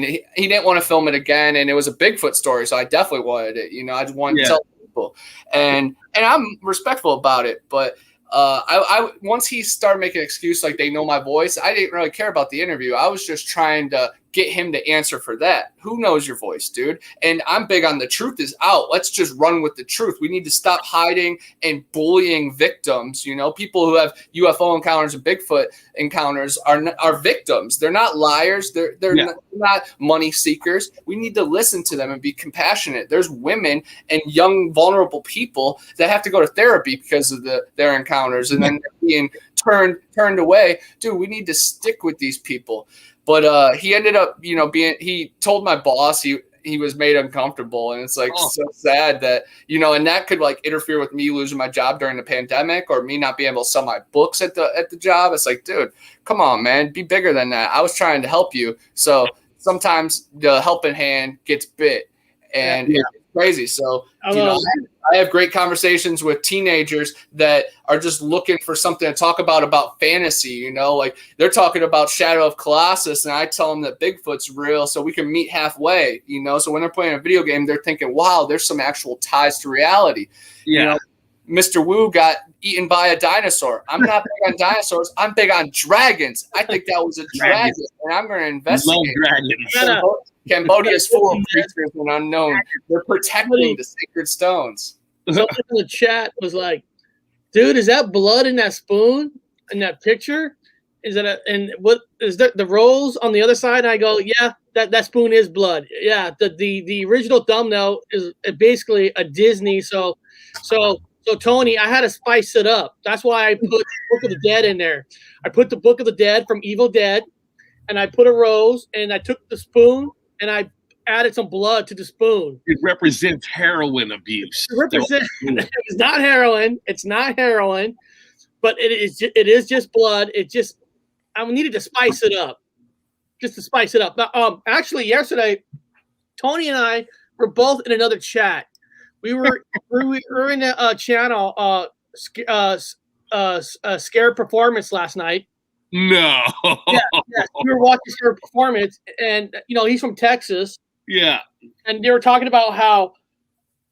he didn't want to film it again. And it was a Bigfoot story. So I definitely wanted it. I just wanted to tell people. And I'm respectful about it. But I once he started making an excuse like they know my voice, I didn't really care about the interview. I was just trying to get him to answer for that. Who knows your voice, dude? And I'm big on the truth is out. Let's just run with the truth. We need to stop hiding and bullying victims. People who have UFO encounters and Bigfoot encounters are victims. They're not liars. They're not money seekers. We need to listen to them and be compassionate. There's women and young, vulnerable people that have to go to therapy because of their encounters, and then they're being turned away. Dude, we need to stick with these people. But he ended up, he told my boss he was made uncomfortable. And it's like so sad that, and that could like interfere with me losing my job during the pandemic, or me not being able to sell my books at the job. It's like, dude, come on, man, be bigger than that. I was trying to help you. So sometimes the helping hand gets bit, and it's crazy. So, I have great conversations with teenagers that are just looking for something to talk about fantasy, like they're talking about Shadow of Colossus, and I tell them that Bigfoot's real, so we can meet halfway, so when they're playing a video game, they're thinking, wow, there's some actual ties to reality. Mr. Wu got eaten by a dinosaur. I'm not big on dinosaurs. I'm big on dragons. I think that was a dragon, and I'm going to investigate. Love dragons. Cambodia is full of creatures and unknown. They're protecting the sacred stones. Somebody in the chat was like, "Dude, is that blood in that spoon in that picture? Is that and what is that the rose on the other side?" And I go, "Yeah, that spoon is blood. Yeah, the original thumbnail is basically a Disney. So Tony, I had to spice it up. That's why I put Book of the Dead in there. I put the Book of the Dead from Evil Dead, and I put a rose, and I took the spoon and I added some blood to the spoon. It represents heroin abuse. It's not heroin. It's not heroin, but it is just blood. I needed to spice it up, just to spice it up. Now, actually, yesterday, Tony and I were both in another chat. We were in a channel, Scared Performance last night. No. Yeah, we were watching Scared Performance, and he's from Texas. Yeah. And they were talking about how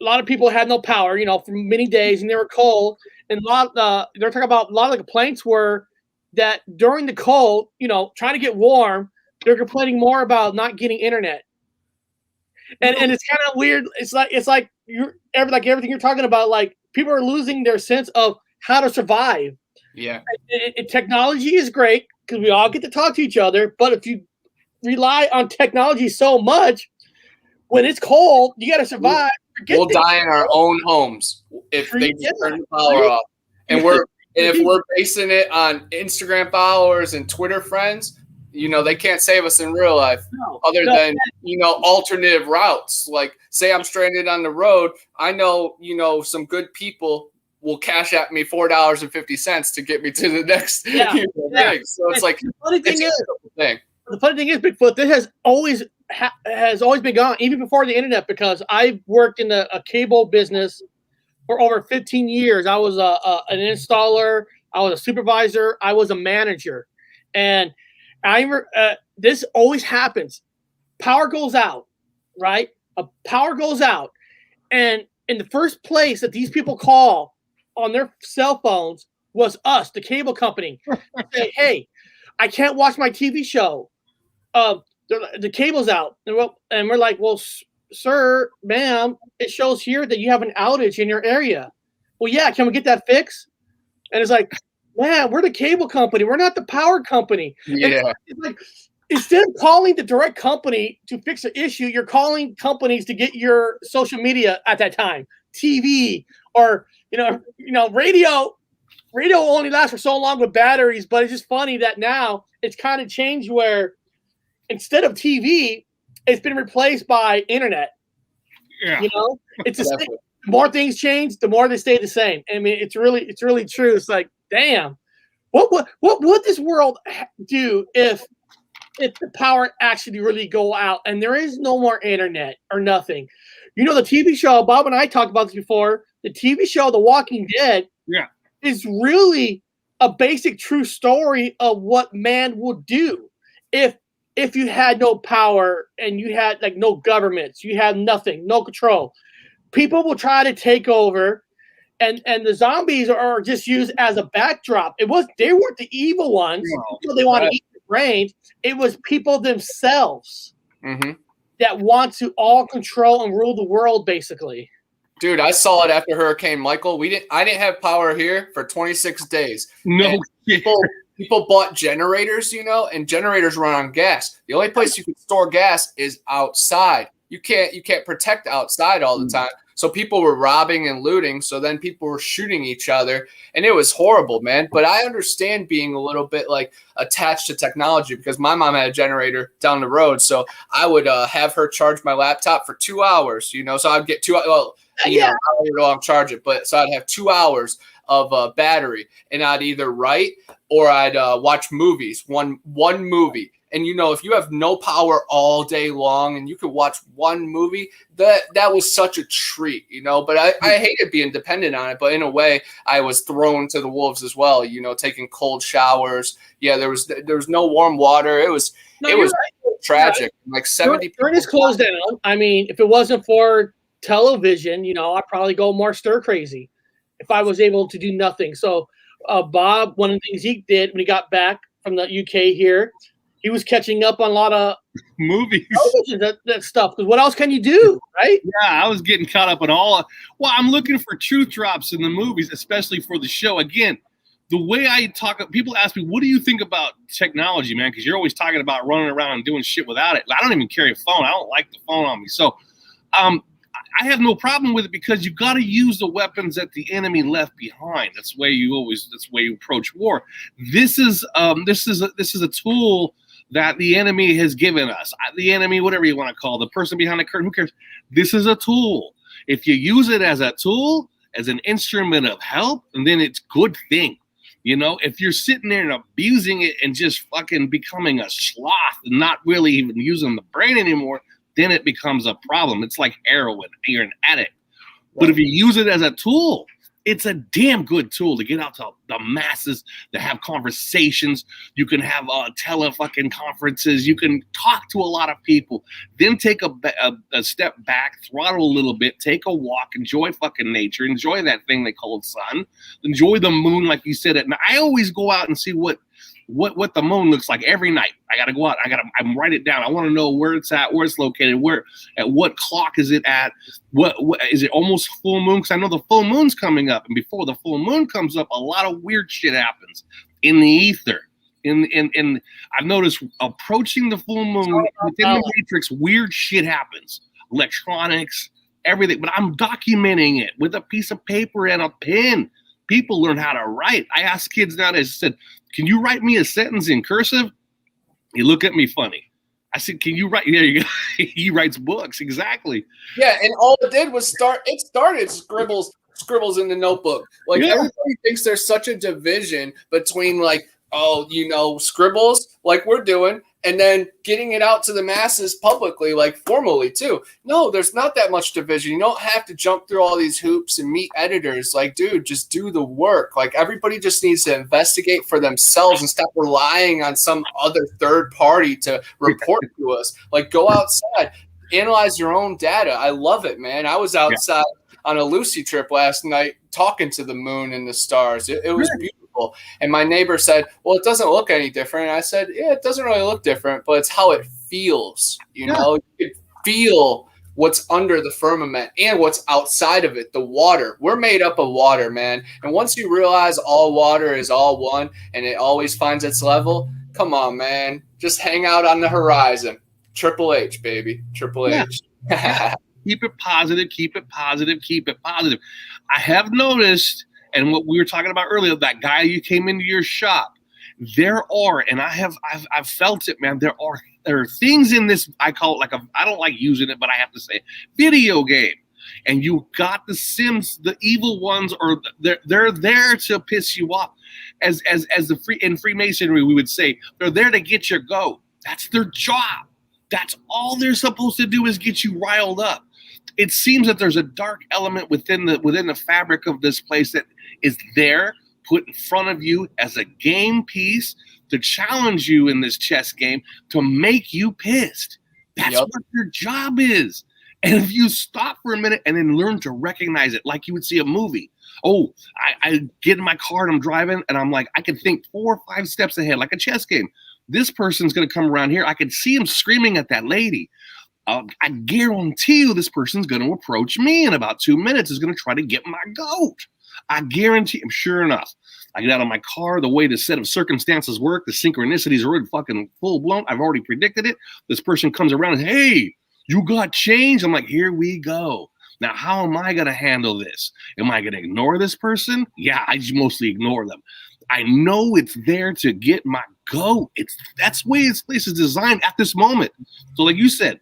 a lot of people had no power, for many days, and they were cold. And they're talking about a lot of the complaints were that during the cold, trying to get warm, they're complaining more about not getting internet. And it's kind of weird. It's like everything you're talking about. Like people are losing their sense of how to survive. Yeah. And technology is great because we all get to talk to each other. But if you rely on technology so much, when it's cold, you got to survive. We'll die in our own homes if they just turn the power off. And if we're basing it on Instagram followers and Twitter friends, they can't save us in real life than, alternative routes. Like, say I'm stranded on the road. I know, some good people will cash at me $4.50 to get me to the next thing. So it's like, the funny thing is, Bigfoot, this has always been gone, even before the internet, because I've worked in a cable business for over 15 years. I was an installer. I was a supervisor. I was a manager. And this always happens. Power goes out, right? Power goes out. And in the first place that these people call on their cell phones was us, the cable company. Say, hey, I can't watch my TV show. The cable's out. And we're like, well, sir, ma'am, it shows here that you have an outage in your area. Well, yeah, can we get that fixed? And it's like, man, we're the cable company. We're not the power company. Yeah. It's like, instead of calling the direct company to fix the issue, you're calling companies to get your social media at that time, TV, or radio. Radio only lasts for so long with batteries, but it's just funny that now it's kind of changed where instead of TV, it's been replaced by internet. Yeah. It's the same. The more things change, the more they stay the same. I mean, it's really true. It's like, damn, what would this world do if the power actually really go out and there is no more internet or nothing? The TV show, Bob and I talked about this before. The TV show, The Walking Dead, is really a basic true story of what man would do if you had no power and you had like no governments, you had nothing, no control. People will try to take over, and the zombies are just used as a backdrop. They weren't the evil ones. They want to eat the brains. It was people themselves that want to all control and rule the world, basically. Dude, I saw it after Hurricane Michael. I didn't have power here for 26 days. No, people bought generators, and generators run on gas. The only place you can store gas is outside. You can't protect outside all the time. So people were robbing and looting. So then people were shooting each other, and it was horrible, man. But I understand being a little bit like attached to technology because my mom had a generator down the road. So I would have her charge my laptop for 2 hours, so I'd get 2 hours. Well, I don't know how long charge it, but so I'd have 2 hours of battery, and I'd either write or I'd watch movies, one movie. And if you have no power all day long and you could watch one movie, that was such a treat, But I hated being dependent on it. But in a way, I was thrown to the wolves as well, taking cold showers. Yeah, there was no warm water. It was tragic. Right. Like 70. During this closed down, I mean, if it wasn't for television, I'd probably go more stir crazy if I was able to do nothing. So Bob, one of the things he did when he got back from the UK here, he was catching up on a lot of movies, that stuff. Because what else can you do, right? Yeah, I was getting caught up in all. Well, I'm looking for truth drops in the movies, especially for the show. Again, the way I talk, people ask me, what do you think about technology, man? Because you're always talking about running around and doing shit without it. I don't even carry a phone. I don't like the phone on me. So I have no problem with it because you got to use the weapons that the enemy left behind. That's the way you approach war. This is a tool that the enemy has given us. The enemy, whatever you want to call it, the person behind the curtain, who cares? This is a tool. If you use it as a tool, as an instrument of help, and then it's good thing. If you're sitting there and abusing it and just fucking becoming a sloth and not really even using the brain anymore, then it becomes a problem. It's like heroin. You're an addict. But if you use it as a tool, it's a damn good tool to get out to the masses, to have conversations. You can have fucking conferences. You can talk to a lot of people. Then take a step back, throttle a little bit, take a walk, enjoy fucking nature, enjoy that thing they call the sun, enjoy the moon, like you said. And I always go out and see what the moon looks like every night. I got to go out. I write it down. I want to know where it's at, where it's located, at what clock is it at? What is it almost full moon? Because I know the full moon's coming up, and before the full moon comes up, a lot of weird shit happens in the ether. In I've noticed approaching the full moon within the matrix, weird shit happens. Electronics, everything. But I'm documenting it with a piece of paper and a pen. People learn how to write. I ask kids nowadays, I said, can you write me a sentence in cursive? He look at me funny. I said, can you write? There you go. He writes books. Exactly. Yeah. And all it did was started scribbles in the notebook. Like everybody thinks there's such a division between scribbles like we're doing, and then getting it out to the masses publicly, like formally too. No, there's not that much division. You don't have to jump through all these hoops and meet editors. Like, dude, just do the work. Like, everybody just needs to investigate for themselves and stop relying on some other third party to report to us. Like, go outside, analyze your own data. I love it, man. I was outside on a Lucy trip last night talking to the moon and the stars. It was beautiful. And my neighbor said, well, it doesn't look any different. And I said, yeah, it doesn't really look different, but it's how it feels. You know, you can feel what's under the firmament and what's outside of it, the water. We're made up of water, man. And once you realize all water is all one and it always finds its level, Come on, man. Just hang out on the horizon. Triple H, baby. Triple H. Keep it positive, keep it positive, keep it positive. I have noticed, and what we were talking about earlier, that guy you came into your shop, there are, and I've felt it, man, there are things in this, I call it I don't like using it, but I have to say, video game. And you got the Sims, the evil ones, or they're there to piss you off. As in Freemasonry, we would say, they're there to get your goat. That's their job. That's all they're supposed to do is get you riled up. It seems that there's a dark element within the fabric of this place that is there, put in front of you as a game piece to challenge you in this chess game, to make you pissed. That's what your job is. And if you stop for a minute and then learn to recognize it, like you would see a movie. Oh, I get in my car and I'm driving and I'm like, I can think 4 or 5 steps ahead, like a chess game. This person's going to come around here. I can see him screaming at that lady. I guarantee you this person's going to approach me in about 2 minutes, is going to try to get my goat. I guarantee him. Sure enough, I get out of my car. The way the set of circumstances work, the synchronicities are already fucking full blown. I've already predicted it. This person comes around and, hey, you got change? I'm like, here we go. Now, how am I going to handle this? Am I going to ignore this person? Yeah, I just mostly ignore them. I know it's there to get my goat. That's the way this place is designed at this moment. So like you said,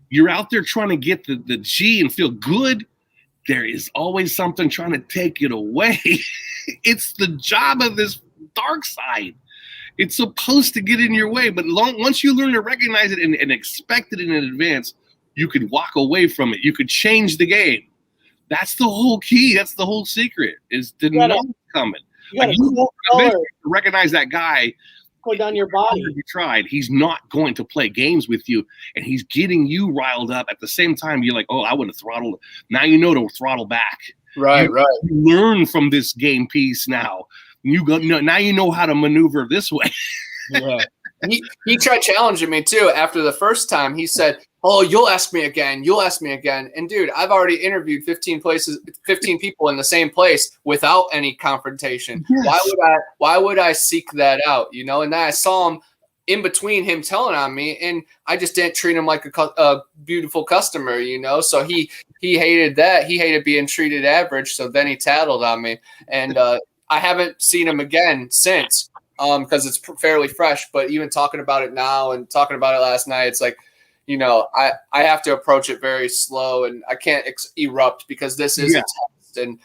you're out there trying to get the G and feel good. There is always something trying to take it away. It's the job of this dark side. It's supposed to get in your way, but once you learn to recognize it and expect it in advance, you could walk away from it. You could change the game. That's the whole key. That's the whole secret, is to know it's coming. You recognize that guy. Go down your body. You tried. He's not going to play games with you, and he's getting you riled up. At the same time, you're like, oh, I would have throttled. Now you know to throttle back. Right. You learn from this game piece now. Now you know how to maneuver this way. Yeah. He tried challenging me too. After the first time, he said, "Oh, you'll ask me again. You'll ask me again." And dude, I've already interviewed 15 people in the same place without any confrontation. Yes. Why would I seek that out? You know. And then I saw him in between him telling on me, and I just didn't treat him like a beautiful customer. You know. So he hated that. He hated being treated average. So then he tattled on me, and I haven't seen him again since. Because it's fairly fresh, but even talking about it now and talking about it last night, it's like, you know, I have to approach it very slow, and I can't erupt because this is a test, and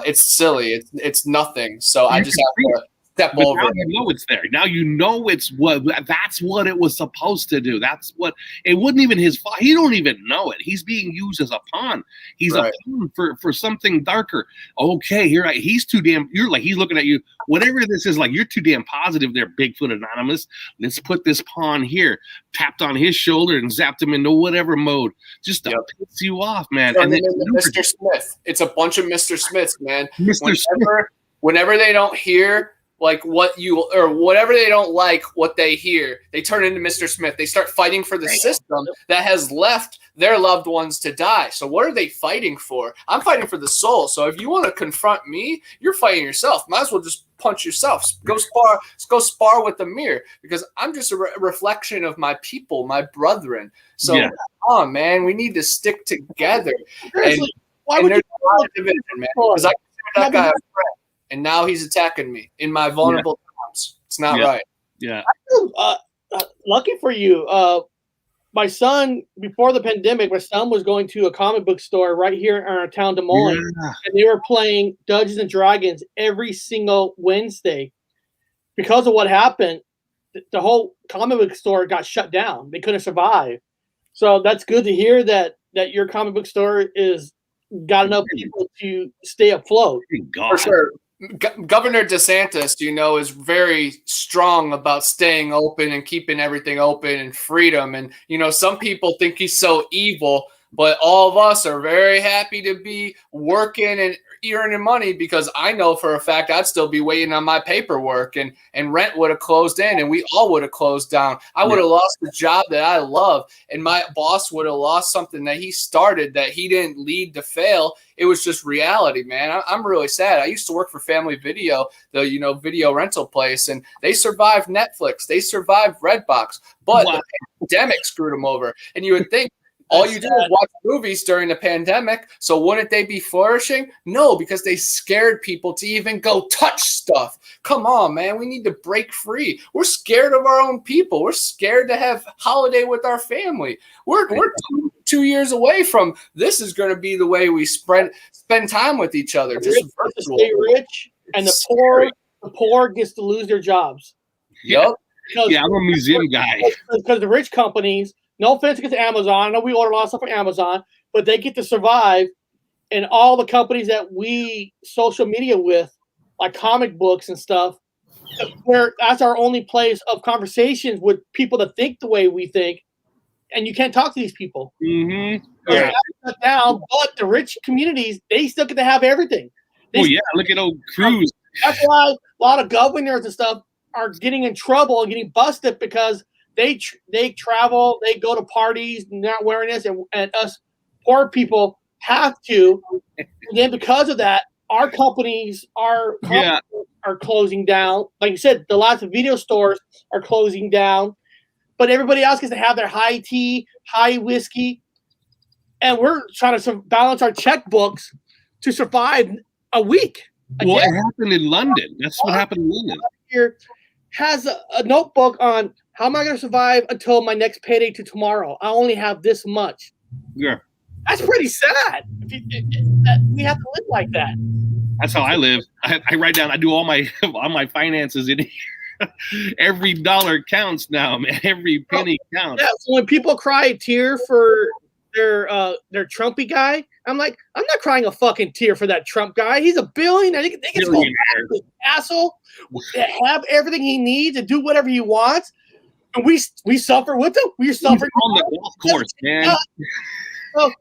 it's silly. It's nothing. So I just have to step over. Now you know it's there. Now you know that's what it was supposed to do. That's what it wasn't even his fault. He don't even know it. He's being used as a pawn. He's a pawn for something darker. Okay, he's too damn. You're like, he's looking at you. Whatever this is, like, you're too damn positive there, Bigfoot Anonymous. Let's put this pawn here. Tapped on his shoulder and zapped him into whatever mode. Just to piss you off, man. And then Mr. Smith. It's a bunch of Mr. Smiths, man. Whenever they don't hear like whatever they don't like what they hear, they turn into Mr. Smith. They start fighting for the system that has left their loved ones to die. So what are they fighting for? I'm fighting for the soul. So if you want to confront me, you're fighting yourself. Might as well just punch yourself. Go spar with the mirror, because I'm just a reflection of my people, my brethren. So come on, man, we need to stick together. And there's a lot of division, man, because I consider that guy a friend. And now he's attacking me in my vulnerable times. It's not right. Yeah. Lucky for you. My son, before the pandemic, my son was going to a comic book store right here in our town, Des Moines, and they were playing Dungeons and Dragons every single Wednesday. Because of what happened, the whole comic book store got shut down. They couldn't survive. So that's good to hear that your comic book store is got enough people to stay afloat. For sure. Governor DeSantis, is very strong about staying open and keeping everything open and freedom. And, some people think he's so evil, but all of us are very happy to be working and earning money because I know for a fact I'd still be waiting on my paperwork and rent would have closed in and we all would have closed down. I would have lost the job that I love, and my boss would have lost something that he started that he didn't lead to fail. It was just reality, man. I'm really sad. I used to work for Family Video, the video rental place, and they survived Netflix. They survived Redbox, but the pandemic screwed them over. And you would think all you do is watch movies during the pandemic, so wouldn't they be flourishing? No, because they scared people to even go touch stuff. Come on, man. We need to break free. We're scared of our own people. We're scared to have holiday with our family. We're 2 years away from this is going to be the way we spend time with each other. Just virtual. Stay rich, and the poor gets to lose their jobs. Yep. Yeah, I'm a museum guy. Because the rich companies, no offense against Amazon, I know we order a lot of stuff from Amazon, but they get to survive. And all the companies that we social media with, like comic books and stuff, that's our only place of conversations with people that think the way we think. And you can't talk to these people. Mm-hmm. Yeah. Shut down, but the rich communities, they still get to have everything. Look at old Cruz. That's why a lot of governors and stuff are getting in trouble and getting busted because they travel, they go to parties, not wearing this, and us poor people have to. And then because of that, our companies are closing down. Like you said, the lots of video stores are closing down, but everybody else gets to have their high tea, high whiskey, and we're trying to balance our checkbooks to survive a week. Well, it happened in London. That's what happened in London. Here has a notebook on how am I going to survive until my next payday to tomorrow. I only have this much. Yeah. That's pretty sad. We have to live like that. That's how I live. I write down. I do all my finances in here. Every dollar counts now, man. Every penny counts. Yeah. So when people cry a tear for their Trumpy guy, I'm like, I'm not crying a fucking tear for that Trump guy. He's a billionaire. They can go this asshole, have everything he needs and do whatever he wants, and we suffer with him. We suffer on the golf course, man. So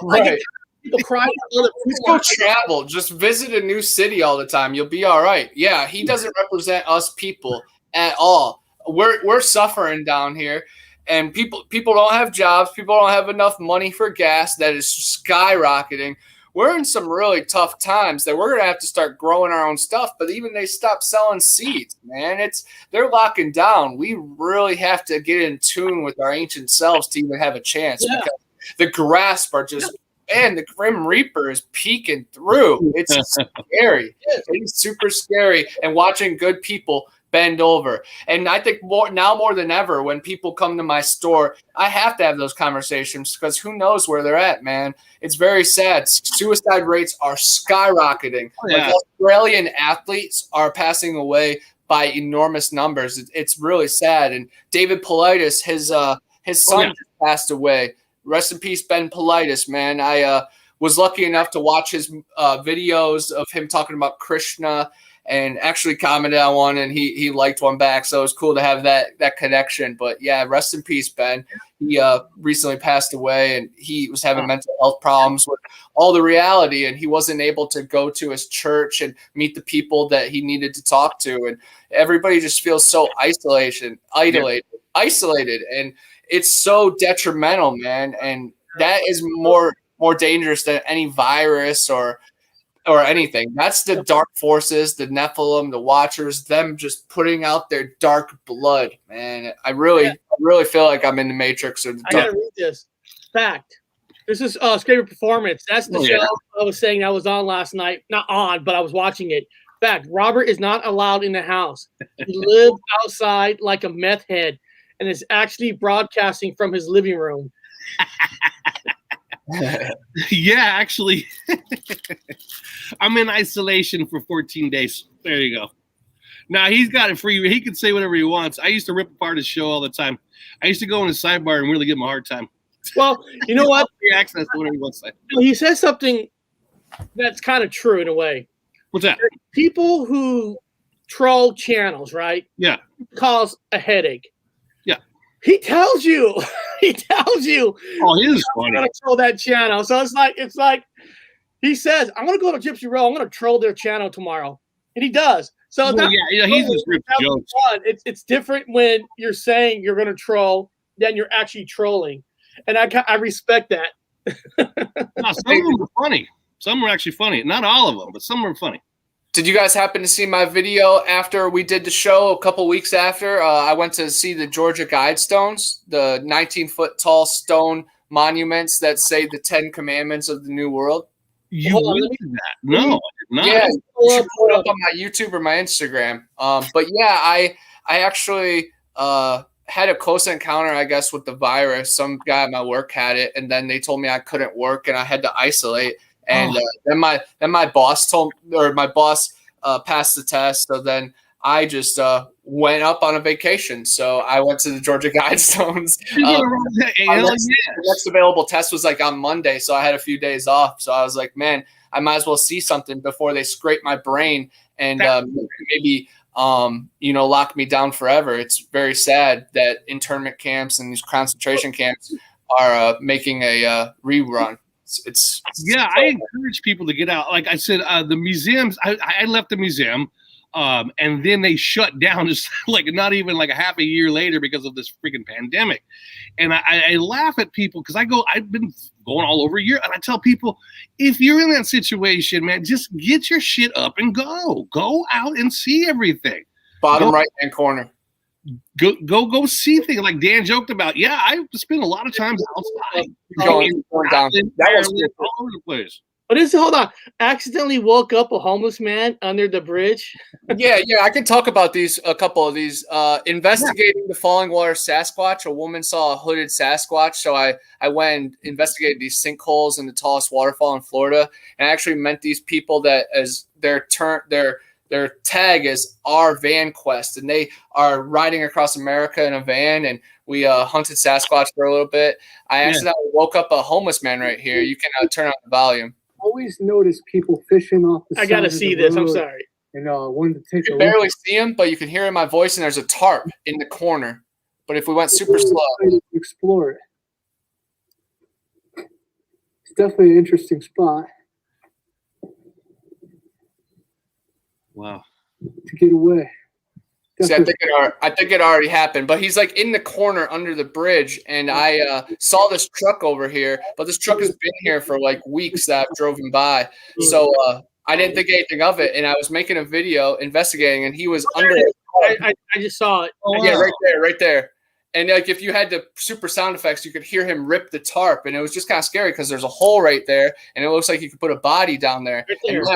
right. People cry. Just go travel. Just visit a new city all the time. You'll be all right. Yeah, he doesn't represent us people at all. We're suffering down here, and people don't have jobs. People don't have enough money for gas. That is skyrocketing. We're in some really tough times that we're gonna have to start growing our own stuff. But even they stopped selling seeds, man. They're locking down. We really have to get in tune with our ancient selves to even have a chance. Yeah. Because the grasp are just, and the Grim Reaper is peeking through. It's scary. It's super scary. And watching good people bend over. And I think more than ever, when people come to my store, I have to have those conversations because who knows where they're at, man. It's very sad. Suicide rates are skyrocketing. Like Australian athletes are passing away by enormous numbers. It's really sad. And David Paulides, his son just passed away. Rest in peace, Ben Paulides, man. I was lucky enough to watch his videos of him talking about Krishna and actually commented on one, and he liked one back. So it was cool to have that connection. But, yeah, rest in peace, Ben. He recently passed away, and he was having mental health problems with all the reality, and he wasn't able to go to his church and meet the people that he needed to talk to. And everybody just feels so isolated, and it's so detrimental, man. And that is more dangerous than any virus or anything. That's the dark forces, the Nephilim, the Watchers, them just putting out their dark blood, man. I really feel like I'm in the Matrix. Or the I gotta read this. Fact. This is Scraper Performance. That's the show I was saying I was on last night. Not on, but I was watching it. Fact. Robert is not allowed in the house. He lived outside like a meth head and is actually broadcasting from his living room. Yeah, actually, I'm in isolation for 14 days. There you go. Now he's got it free. He can say whatever he wants. I used to rip apart his show all the time. I used to go in his sidebar and really give him a hard time. Well, you know what? Free access to whatever he wants to say. He says something that's kind of true in a way. What's that? People who troll channels, right? Yeah. Cause a headache. Yeah. He tells you. He tells you. Oh, he is funny. I'm gonna troll that channel. So it's like He says, "I'm gonna go to Gypsy Row. I'm gonna troll their channel tomorrow," and he does. So Well, yeah, he's just ripped jokes. It's different when you're saying you're gonna troll than you're actually trolling, and I respect that. No, some of them are funny. Some are actually funny. Not all of them, but some are funny. Did you guys happen to see my video after we did the show a couple weeks after? I went to see the Georgia Guidestones, the 19-foot tall stone monuments that say the 10 Commandments of the New World. You went to that? No, I did not. Yeah, you should put it up on my YouTube or my Instagram. But yeah, I actually had a close encounter, I guess, with the virus. Some guy at my work had it, and then they told me I couldn't work and I had to isolate. And then my boss passed the test. So then I just went up on a vacation. So I went to the Georgia Guidestones. The next available test was like on Monday, so I had a few days off. So I was like, man, I might as well see something before they scrape my brain and maybe lock me down forever. It's very sad that internment camps and these concentration camps are making a rerun. I encourage people to get out. Like I said, the museums, I left the museum and then they shut down just like not even like a half a year later because of this freaking pandemic. And I laugh at people because I've been going all over Europe, and I tell people, if you're in that situation, man, just get your shit up and go out and see everything. Bottom right hand corner. Go see things like Dan joked about. Yeah, I spend a lot of time outside, going down. That was all over the place. But hold on, accidentally woke up a homeless man under the bridge. Yeah, I can talk about a couple of these. Investigating the falling water Sasquatch. A woman saw a hooded Sasquatch, so I went and investigated these sinkholes in the tallest waterfall in Florida, and I actually met these people that as their tag is our van quest, and they are riding across America in a van, and we hunted Sasquatch for a little bit. I accidentally woke up a homeless man right here. You can turn on the volume. Always notice people fishing off the I gotta see this. I'm sorry. And wanted to take you can barely see him, but you can hear in my voice, and there's a tarp in the corner. But if we went super slow, explore it. It's definitely an interesting spot. Wow. To get away. See, I think it already happened, but he's like in the corner under the bridge, and I saw this truck over here, but this truck has been here for like weeks that I've driven by, so I didn't think anything of it, and I was making a video investigating, and he was under. I just saw it. Oh, wow. Yeah, right there. And like if you had the super sound effects, you could hear him rip the tarp, and it was just kind of scary because there's a hole right there, and it looks like you could put a body down there. Right there. And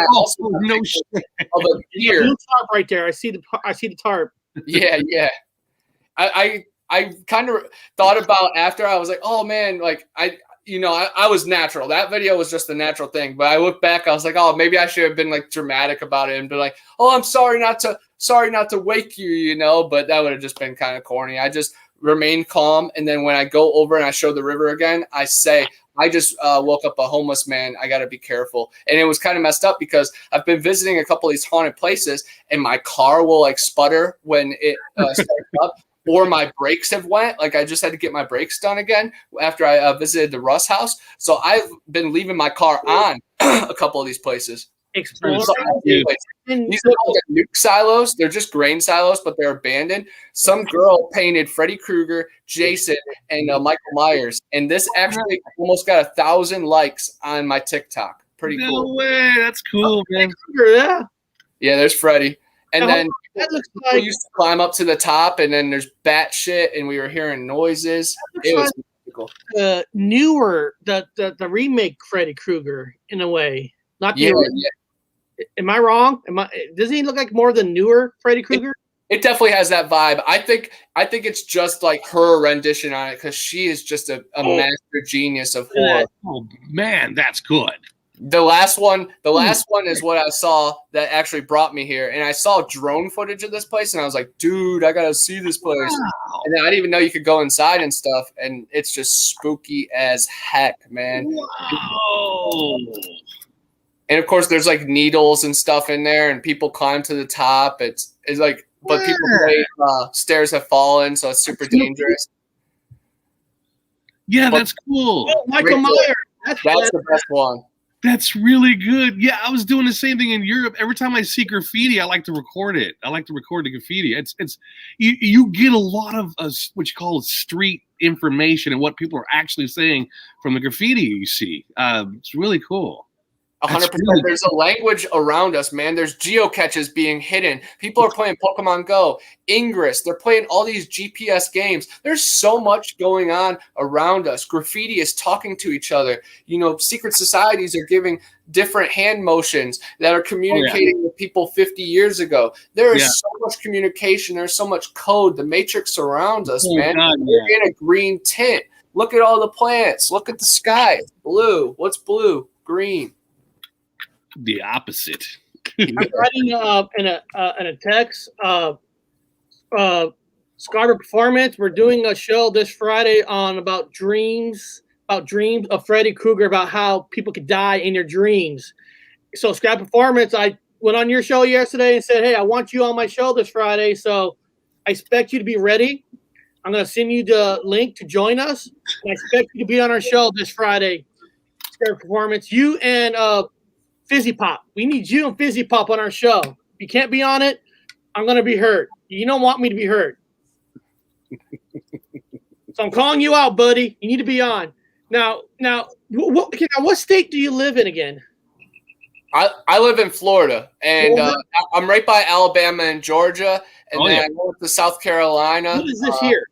No shit. of a deer. Blue tarp right there. I see the tarp. Yeah. I kind of thought about after I was like, oh man, like I was natural. That video was just a natural thing. But I look back, I was like, oh, maybe I should have been like dramatic about it and be like, oh, I'm sorry not to wake you, but that would have just been kind of corny. I just remain calm, and then when I go over and I show the river again, I say, I just woke up a homeless man. I got to be careful. And it was kind of messed up because I've been visiting a couple of these haunted places, and my car will like sputter when it starts up, or my brakes have went. Like I just had to get my brakes done again after I visited the Russ house. So I've been leaving my car on a couple of these places. Explore. These are called nuke silos. They're just grain silos, but they're abandoned. Some girl painted Freddy Krueger, Jason, and Michael Myers, and this actually almost got 1,000 likes on my TikTok. Pretty cool. No way, that's cool, man. Yeah. Yeah, there's Freddy, and then that looks people like used to climb up to the top, and then there's bat shit, and we were hearing noises. It was cool. Newer, the remake Freddy Krueger in a way, not the original. Yeah. Am I wrong? Doesn't he look like more the newer Freddy Krueger? It definitely has that vibe. I think it's just like her rendition on it because she is just a master genius of horror. Oh man, that's good. The last one is what I saw that actually brought me here, and I saw drone footage of this place, and I was like, dude, I gotta see this place. Wow. And then I didn't even know you could go inside and stuff, and it's just spooky as heck, man. Wow. And of course, there's like needles and stuff in there, and people climb to the top. It's like, but people say stairs have fallen, so it's super dangerous. Yeah, that's cool. Oh, Michael Myers. That's the best one. That's really good. Yeah, I was doing the same thing in Europe. Every time I see graffiti, I like to record it. I like to record the graffiti. It's you get a lot of what you call street information and what people are actually saying from the graffiti you see. It's really cool. 100%. There's a language around us, man. There's geocaches being hidden. People are playing Pokemon Go, Ingress. They're playing all these GPS games. There's so much going on around us. Graffiti is talking to each other. You know, secret societies are giving different hand motions that are communicating with people 50 years ago. There is so much communication. There's so much code. The Matrix surrounds us, man. We're in a green tint. Look at all the plants. Look at the sky. It's blue. What's blue? Green. The opposite. I'm writing in a text. Scarborough Performance. We're doing a show this Friday about dreams of Freddy Krueger, about how people could die in your dreams. So Scarborough Performance, I went on your show yesterday and said, hey, I want you on my show this Friday, so I expect you to be ready. I'm going to send you the link to join us. And I expect you to be on our show this Friday. Scarborough Performance. You and Fizzy Pop. We need you and Fizzy Pop on our show. If you can't be on it, I'm going to be hurt. You don't want me to be hurt. So I'm calling you out, buddy. You need to be on. Now, what state do you live in again? I live in Florida, and I'm right by Alabama and Georgia, and then I go to South Carolina. What is this here?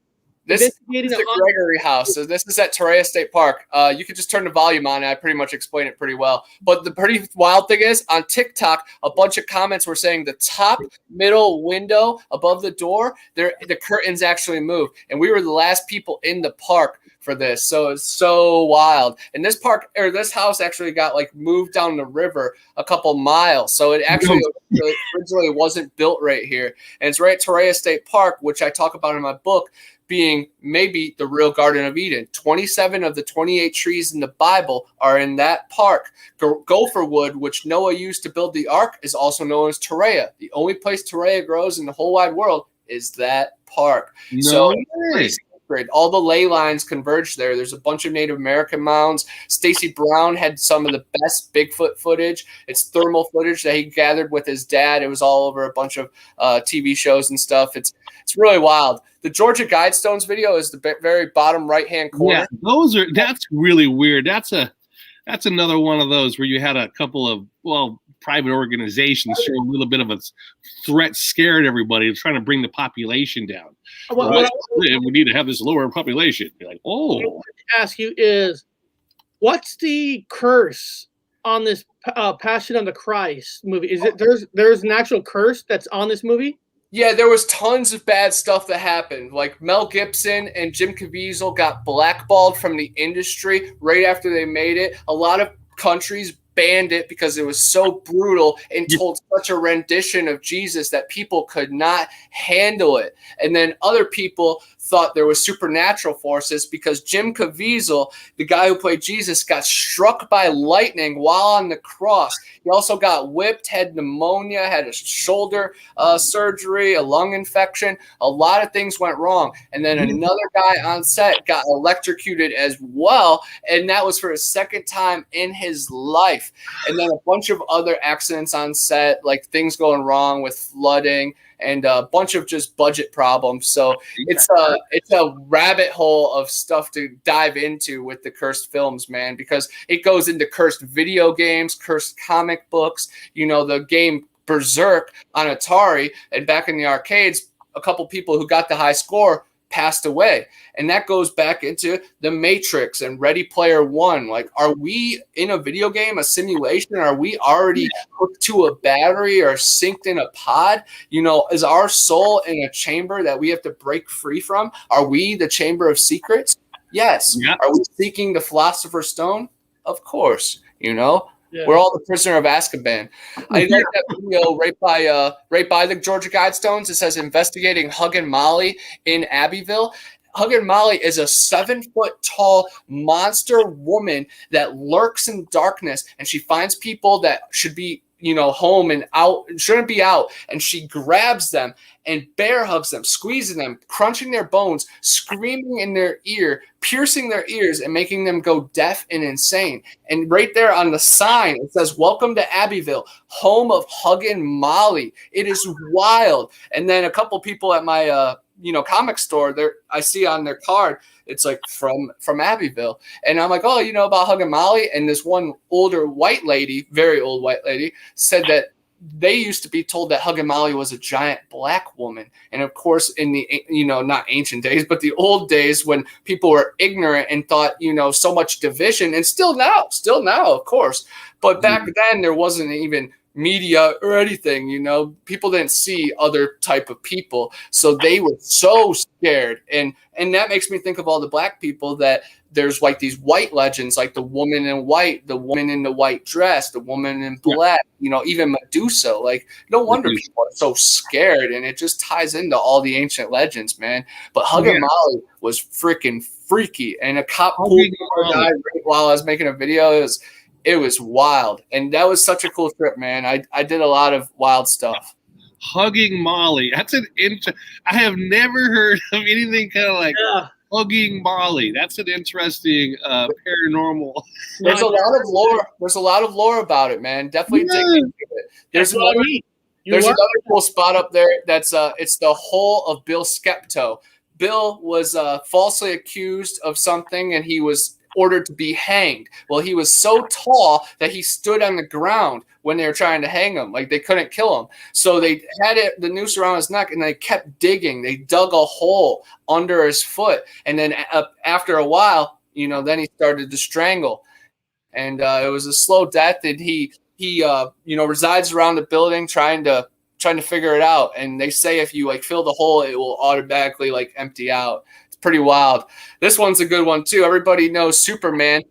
This is the Gregory House. So this is at Torreya State Park. You can just turn the volume on. I pretty much explain it pretty well. But the pretty wild thing is, on TikTok, a bunch of comments were saying the top middle window above the door, the curtains actually moved. And we were the last people in the park for this. So it's so wild. And this house actually got moved down the river a couple miles. So it actually originally wasn't built right here. And it's right at Torreya State Park, which I talk about in my book, being maybe the real Garden of Eden. 27 of the 28 trees in the Bible are in that park. Gopher wood, which Noah used to build the ark, is also known as Torreya. The only place Torreya grows in the whole wide world is that park. All the ley lines converge there. There's a bunch of Native American mounds. Stacy Brown had some of the best Bigfoot footage. It's thermal footage that he gathered with his dad. It was all over a bunch of TV shows and stuff. It's really wild. The Georgia Guidestones video is the very bottom right-hand corner. Yeah, that's really weird. That's another one of those where you had a couple of private organizations show a little bit of a threat, scared everybody, trying to bring the population down. We need to have this lower population. You're like, what I want to ask you is, what's the curse on this Passion of the Christ movie? Is it there's an actual curse that's on this movie? Yeah, there was tons of bad stuff that happened. Like Mel Gibson and Jim Caviezel got blackballed from the industry right after they made it. A lot of countries banned it because it was so brutal and told such a rendition of Jesus that people could not handle it. And then other people thought there was supernatural forces because Jim Caviezel, the guy who played Jesus, got struck by lightning while on the cross. He also got whipped, had pneumonia, had a shoulder surgery, a lung infection. A lot of things went wrong. And then another guy on set got electrocuted as well, and that was for his second time in his life. And then a bunch of other accidents on set, like things going wrong with flooding and a bunch of just budget problems. So it's a rabbit hole of stuff to dive into with the cursed films, man, because it goes into cursed video games, cursed comic books, the game Berserk on Atari, and back in the arcades, a couple people who got the high score passed away. And that goes back into The Matrix and Ready Player One. Like, are we in a video game, a simulation? Are we already hooked to a battery or synced in a pod? Is our soul in a chamber that we have to break free from? Are we the Chamber of Secrets? Yes. Yep. Are we seeking the Philosopher's Stone? Of course. Yeah. We're all the prisoner of Azkaban. I like that video right by the Georgia Guidestones. It says investigating Hug and Molly in Abbeville. Hug and Molly is a 7-foot-tall monster woman that lurks in darkness, and she finds people that should be home and out, shouldn't be out. And she grabs them and bear hugs them, squeezing them, crunching their bones, screaming in their ear, piercing their ears, and making them go deaf and insane. And right there on the sign, it says, "Welcome to Abbeville, home of Huggin' Molly." It is wild. And then a couple people at my comic store, there I see on their card, it's like from Abbeville. And I'm like, "Oh, you know about Huggin' Molly?" And this one older white lady, very old white lady, said that they used to be told that Huggin' Molly was a giant black woman. And of course, in the, not ancient days, but the old days when people were ignorant and thought, so much division, and still now, of course. But back then, there wasn't even media or anything, people didn't see other type of people. So they were so scared. And that makes me think of all the black people that there's like these white legends, like the woman in white, the woman in the white dress, the woman in black, even Medusa. Like, no wonder people are so scared. And it just ties into all the ancient legends, man. But Huggin' Molly was freaking freaky. And a cop pulled a guy right while I was making a video. It was wild. And that was such a cool trip, man. I did a lot of wild stuff. Hugging Molly. That's I have never heard of anything kind of like Hugging Molly. That's an interesting paranormal. There's a lot of lore. There's a lot of lore about it, man. Definitely dig into it. There's another cool spot up there. That's it's the hole of Bill Skepto. Bill was falsely accused of something, and he was ordered to be hanged. Well, he was so tall that he stood on the ground when they were trying to hang him. Like, they couldn't kill him. So they had the noose around his neck, and they kept digging. They dug a hole under his foot. And then after a while, then he started to strangle. And it was a slow death. And he resides around the building trying to figure it out. And they say if you fill the hole, it will automatically empty out. Pretty wild. This one's a good one too. Everybody knows Superman.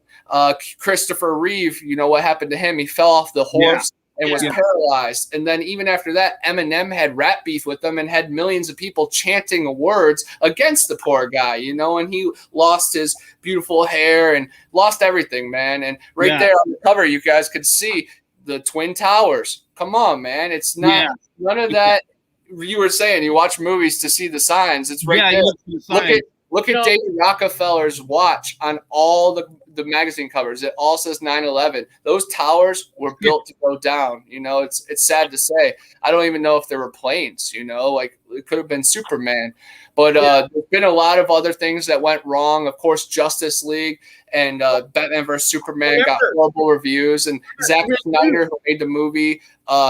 Christopher Reeve, what happened to him? He fell off the horse and was paralyzed. And then even after that, Eminem had rap beef with him and had millions of people chanting words against the poor guy, and he lost his beautiful hair and lost everything, man. And there on the cover, you guys could see the Twin Towers. Come on, man. It's not none of that. You were saying you watch movies to see the signs. It's right there. Look at David Rockefeller's watch on all the magazine covers. It all says 9/11. Those towers were built to go down. It's sad to say. I don't even know if there were planes. It could have been Superman. But there's been a lot of other things that went wrong. Of course, Justice League and Batman vs Superman got horrible reviews. And Zack Snyder, who made the movie,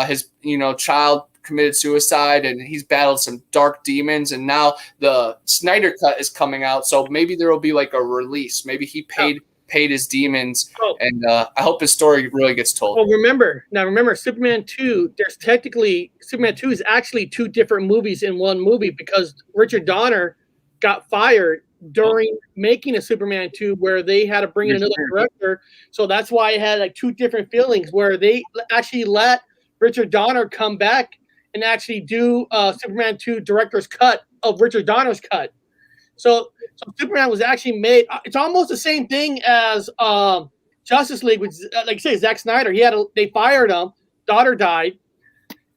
his child committed suicide, and he's battled some dark demons, and now the Snyder Cut is coming out, so maybe there will be a release. Maybe he paid his demons, and I hope his story really gets told. Well, remember Superman 2, Superman 2 is actually two different movies in one movie, because Richard Donner got fired during making a Superman 2, where they had to bring in another director, so that's why it had two different feelings, where they actually let Richard Donner come back and actually do Superman 2 director's cut of Richard Donner's cut. So Superman was actually made. It's almost the same thing as Justice League, which, like you say, Zack Snyder. They fired him. Daughter died,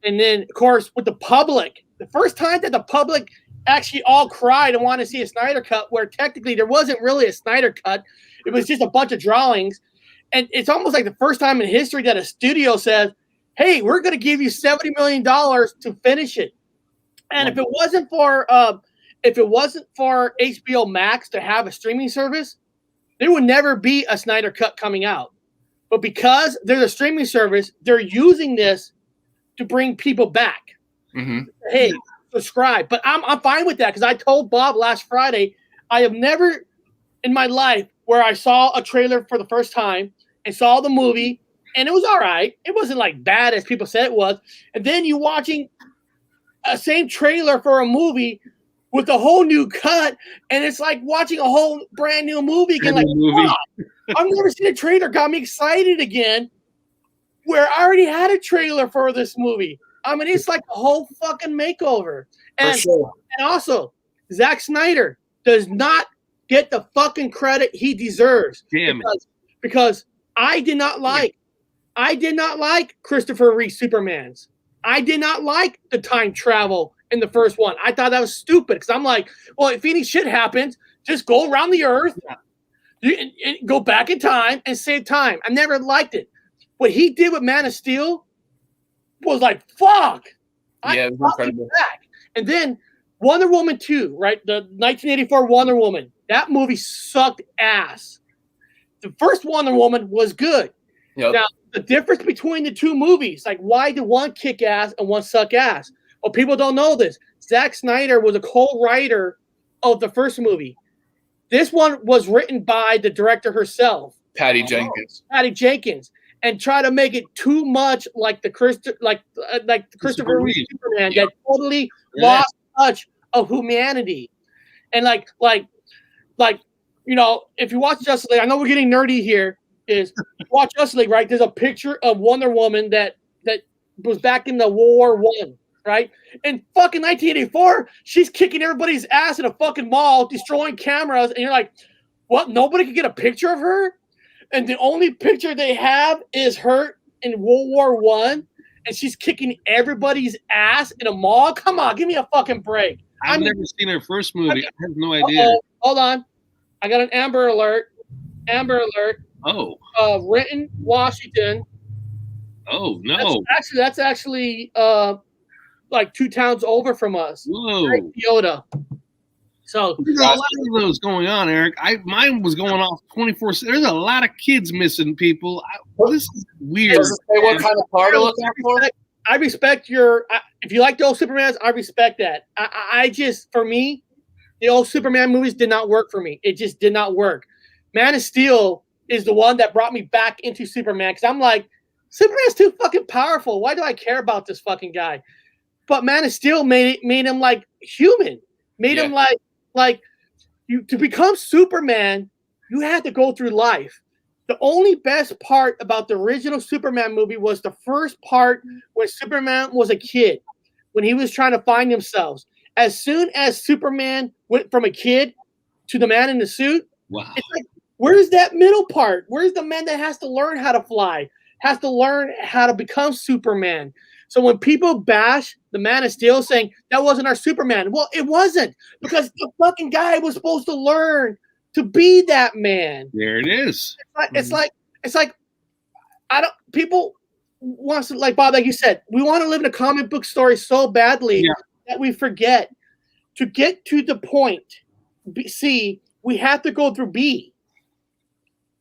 and then of course with the public, the first time that the public actually all cried and wanted to see a Snyder cut, where technically there wasn't really a Snyder cut. It was just a bunch of drawings, and it's almost like the first time in history that a studio says, "Hey, we're going to give you $70 million to finish it." And if it wasn't for HBO Max to have a streaming service, there would never be a Snyder Cut coming out. But because there's a streaming service, they're using this to bring people back. Mm-hmm. Hey, subscribe. But I'm fine with that, because I told Bob last Friday, I have never in my life where I saw a trailer for the first time and saw the movie, and it was all right. It wasn't bad as people said it was. And then you watching a same trailer for a movie with a whole new cut, and it's like watching a whole brand new movie again. Wow, I've never seen a trailer got me excited again, where I already had a trailer for this movie. I mean, it's like a whole fucking makeover. And, and also, Zack Snyder does not get the fucking credit he deserves. Damn it. Because I did not like I did not like Christopher Reeve Supermans. I did not like the time travel in the first one. I thought that was stupid because I'm like, well, if any shit happens, just go around the earth, and go back in time and save time. I never liked it. What he did with Man of Steel was like, fuck. Yeah, it was incredible. Back. And then Wonder Woman 2, right? The 1984 Wonder Woman. That movie sucked ass. The first Wonder Woman was good. Yep. Now, the difference between the two movies, like why did one kick ass and one suck ass? Well, people don't know this. Zack Snyder was a co-writer of the first movie. This one was written by the director herself, Patty Jenkins. And try to make it too much like the Christopher Reeve Superman that totally lost touch of humanity. And like you know, if you watch Justice League, I know we're getting nerdy here. Is watch Justice League, right? There's a picture of Wonder Woman that was back in the World War I, right? In fucking 1984, she's kicking everybody's ass in a fucking mall, destroying cameras, and you're like, what? Nobody could get a picture of her? And the only picture they have is her in World War I, and she's kicking everybody's ass in a mall? Come on, give me a fucking break. I've never seen her first movie. I have no idea. Hold on. I got an Amber Alert. Oh. Renton, Washington. Oh, no. That's actually like 2 towns over from us. Whoa. Right, Kyoto. So there's a lot of those going on, Eric. Mine was going off 24/7. There's a lot of kids missing people. This is weird. What kind of part to look for? I respect your. If you like the old Supermans, I respect that. I just, for me, the old Superman movies did not work for me. It just did not work. Man of Steel is the one that brought me back into Superman because I'm like, Superman's too fucking powerful. Why do I care about this fucking guy? But Man of Steel made him like human. Made him like you to become Superman. You had to go through life. The only best part about the original Superman movie was the first part when Superman was a kid, when he was trying to find himself. As soon as Superman went from a kid to the man in the suit, wow. It's like, where's that middle part? Where's the man that has to learn how to fly, has to learn how to become Superman? So when people bash the Man of Steel saying that wasn't our Superman, well, it wasn't, because the fucking guy was supposed to learn to be that man. There it is. It's like I don't. People want to, like Bob, like you said, we want to live in a comic book story so badly that we forget to get to the point. C, we have to go through B.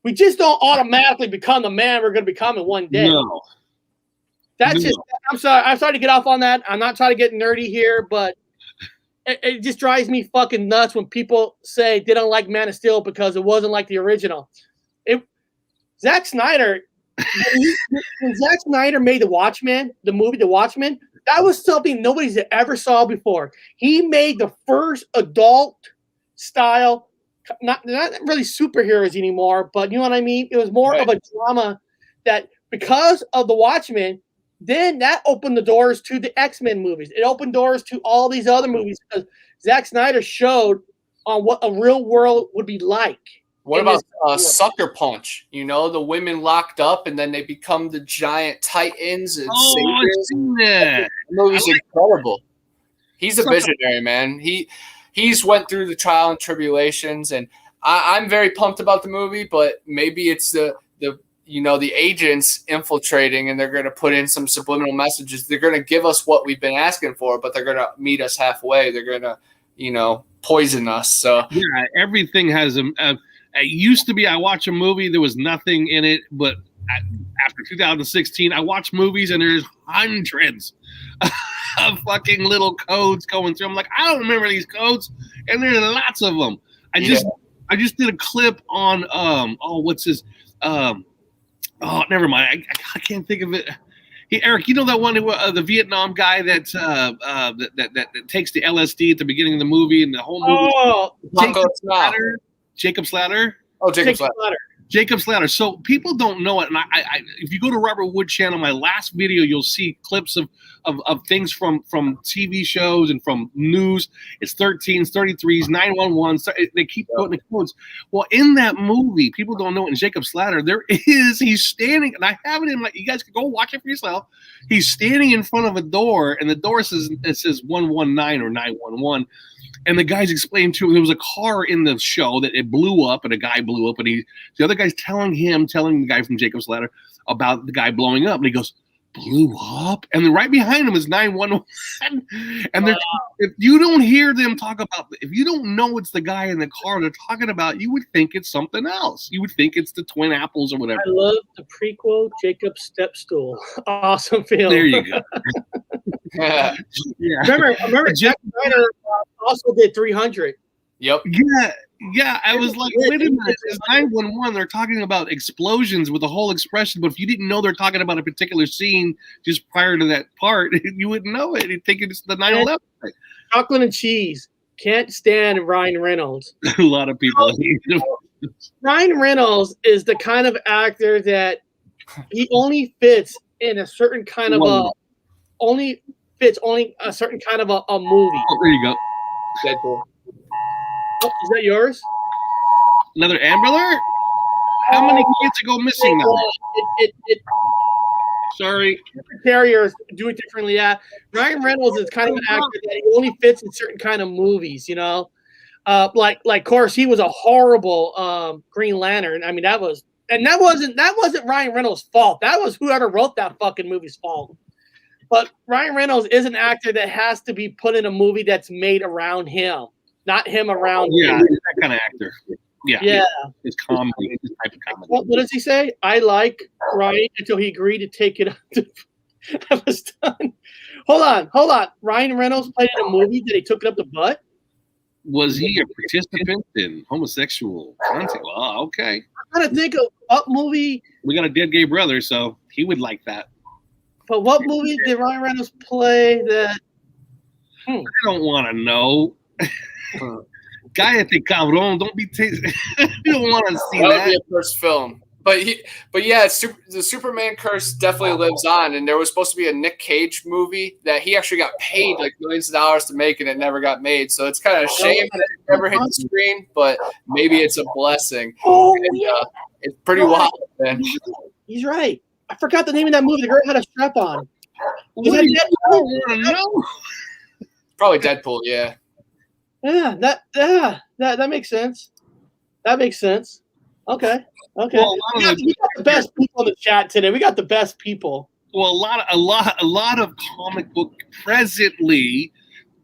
We just don't automatically become the man we're going to become in one day. No. That's just. I'm sorry to get off on that. I'm not trying to get nerdy here, but it just drives me fucking nuts when people say they don't like Man of Steel because it wasn't like the original. Zack Snyder, when Zack Snyder made The Watchmen, the movie The Watchmen, that was something nobody's ever saw before. He made the first adult style, not really superheroes anymore, but you know what I mean? It was more of a drama that because of The Watchmen, then that opened the doors to the X-Men movies. It opened doors to all these other movies because Zack Snyder showed on what a real world would be like. What about Sucker Punch? You know, the women locked up and then they become the giant titans and I've seen that. That movie's incredible. He's a visionary, man. He's went through the trial and tribulations, and I'm very pumped about the movie, but maybe it's the agents infiltrating, and they're going to put in some subliminal messages. They're going to give us what we've been asking for, but they're going to meet us halfway. They're going to, poison us. So yeah, everything has it used to be I watch a movie, there was nothing in it, but after 2016, I watch movies and there's hundreds of fucking little codes going through. I'm like, I don't remember these codes, and there's lots of them. I just did a clip on what's his never mind. I can't think of it. Hey, Eric, you know that one, the Vietnam guy that takes the LSD at the beginning of the movie and the whole movie? Oh, Jacob Slatter. Oh, Jacob Slatter. Jacob's Ladder. So people don't know it, and I if you go to Robert Wood channel, my last video, you'll see clips of things from TV shows and from news. It's 13s, 33s, 911s. They keep putting the codes. Well, in that movie, people don't know it. In Jacob's Ladder, he's standing, and I have it in my. You guys can go watch it for yourself. He's standing in front of a door, and the door says 119 or 911. And the guys explained to him there was a car in the show that it blew up, and a guy blew up, and the other guy's telling the guy from Jacob's Ladder about the guy blowing up, and he goes, "Blew up?" And then right behind him is 911. And if you don't hear them talk about, if you don't know it's the guy in the car they're talking about, you would think it's something else. You would think it's the Twin Apples or whatever. I love the prequel, Jacob's Stepstool. Awesome film. There you go. Yeah. Remember Jack Snyder also did 300. Yep. Yeah. I was like, wait a minute. It's 911. They're talking about explosions with the whole expression, but if you didn't know they're talking about a particular scene just prior to that part, you wouldn't know it. You'd think it's the 9/11. Chocolate and cheese. Can't stand Ryan Reynolds. A lot of people hate him. Ryan Reynolds is the kind of actor that he only fits in a certain kind of only a certain kind of a movie. Oh, there you go. Deadpool. Oh, is that yours? Another Amber Alert? How many kids go missing now? Sorry. Different carriers do it differently. Yeah. Ryan Reynolds is kind of an actor that he only fits in certain kind of movies, you know? Like of course he was a horrible Green Lantern. I mean, that wasn't Ryan Reynolds' fault. That was whoever wrote that fucking movie's fault. But Ryan Reynolds is an actor that has to be put in a movie that's made around him, not him around him. He's that kind of actor. Yeah. It's comedy. It's type of comedy. What does he say? I like Ryan until he agreed to take it up. I was done. Hold on. Ryan Reynolds played in a movie that he took it up the butt? Was he a participant in homosexual content? Well, okay. I'm trying to think of what movie. We got a dead gay brother, so he would like that. But what movie did Ryan Reynolds play that? I don't want to know. Cállate, cabrón. Don't be you don't want to see that. That would be a first film. But yeah, the Superman curse definitely lives on. And there was supposed to be a Nick Cage movie that he actually got paid like millions of dollars to make, and it never got made. So it's kind of a shame that it never hit the screen, but maybe it's a blessing. It's pretty wild, man. He's right. I forgot the name of that movie. The girl had a strap on. Was What do that you Deadpool? want to know? Probably Deadpool, yeah. Yeah, that makes sense. That makes sense. Okay. Well, We got the best people in the chat today. We got the best people. Well, a lot of comic book presently.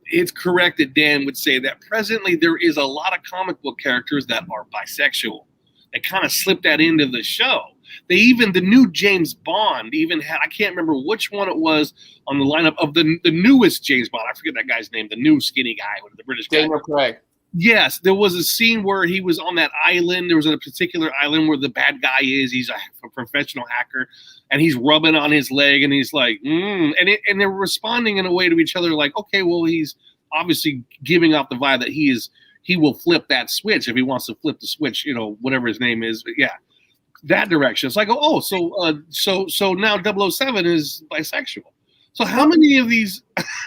It's correct that Dan would say that presently there is a lot of comic book characters that are bisexual. They kind of slipped that into the show. The new James Bond even had, I can't remember which one it was on the lineup of the newest James Bond. I forget that guy's name, the new skinny guy, the British guy. Daniel Craig. Yes, there was a scene where he was on that island. There was a particular island where the bad guy is. He's a professional hacker, and he's rubbing on his leg, and he's like, and they're responding in a way to each other like, okay, well, he's obviously giving off the vibe that he will flip that switch if he wants to flip the switch, whatever his name is. But yeah, that direction. It's like, so now 007 is bisexual. So how many of these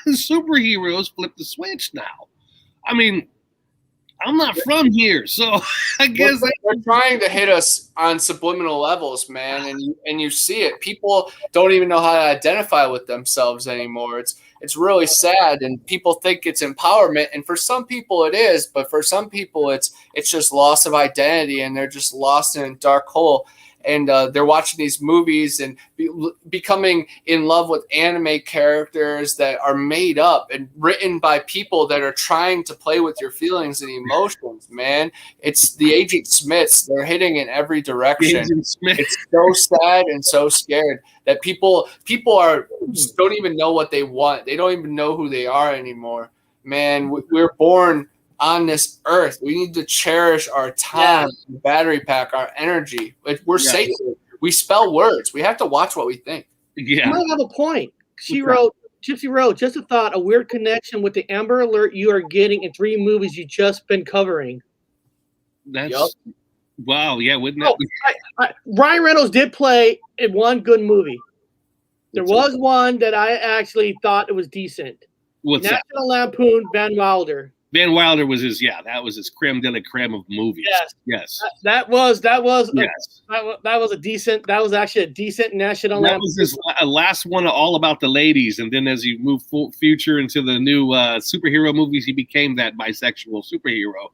superheroes flip the switch now? I mean, I'm not from here, so I guess they're trying to hit us on subliminal levels, man, and you see it. People don't even know how to identify with themselves anymore. It's really sad, and people think it's empowerment, and for some people it is, but for some people it's just loss of identity, and they're just lost in a dark hole. And they're watching these movies and becoming in love with anime characters that are made up and written by people that are trying to play with your feelings and emotions, man. It's the Agent Smiths. They're hitting in every direction. It's so sad and so scared that people don't even know what they want. They don't even know who they are anymore. Man, we're born on this earth. We need to cherish our time, battery pack, our energy. We're safe. We spell words. We have to watch what we think. Yeah. You might have a point. Gypsy wrote, just a thought, a weird connection with the Amber Alert you are getting in 3 movies you just been covering. That's Wow, yeah, wouldn't that be? Ryan Reynolds did play in one good movie. There was one that I actually thought it was decent. What's that? National Lampoon, Van Wilder. Van Wilder was that was his creme de la creme of movies. Yes. That was Yes. that was a decent. That was actually a decent National That Lampoon. was his last one, all about the ladies, and then as he moved future into the new superhero movies, he became that bisexual superhero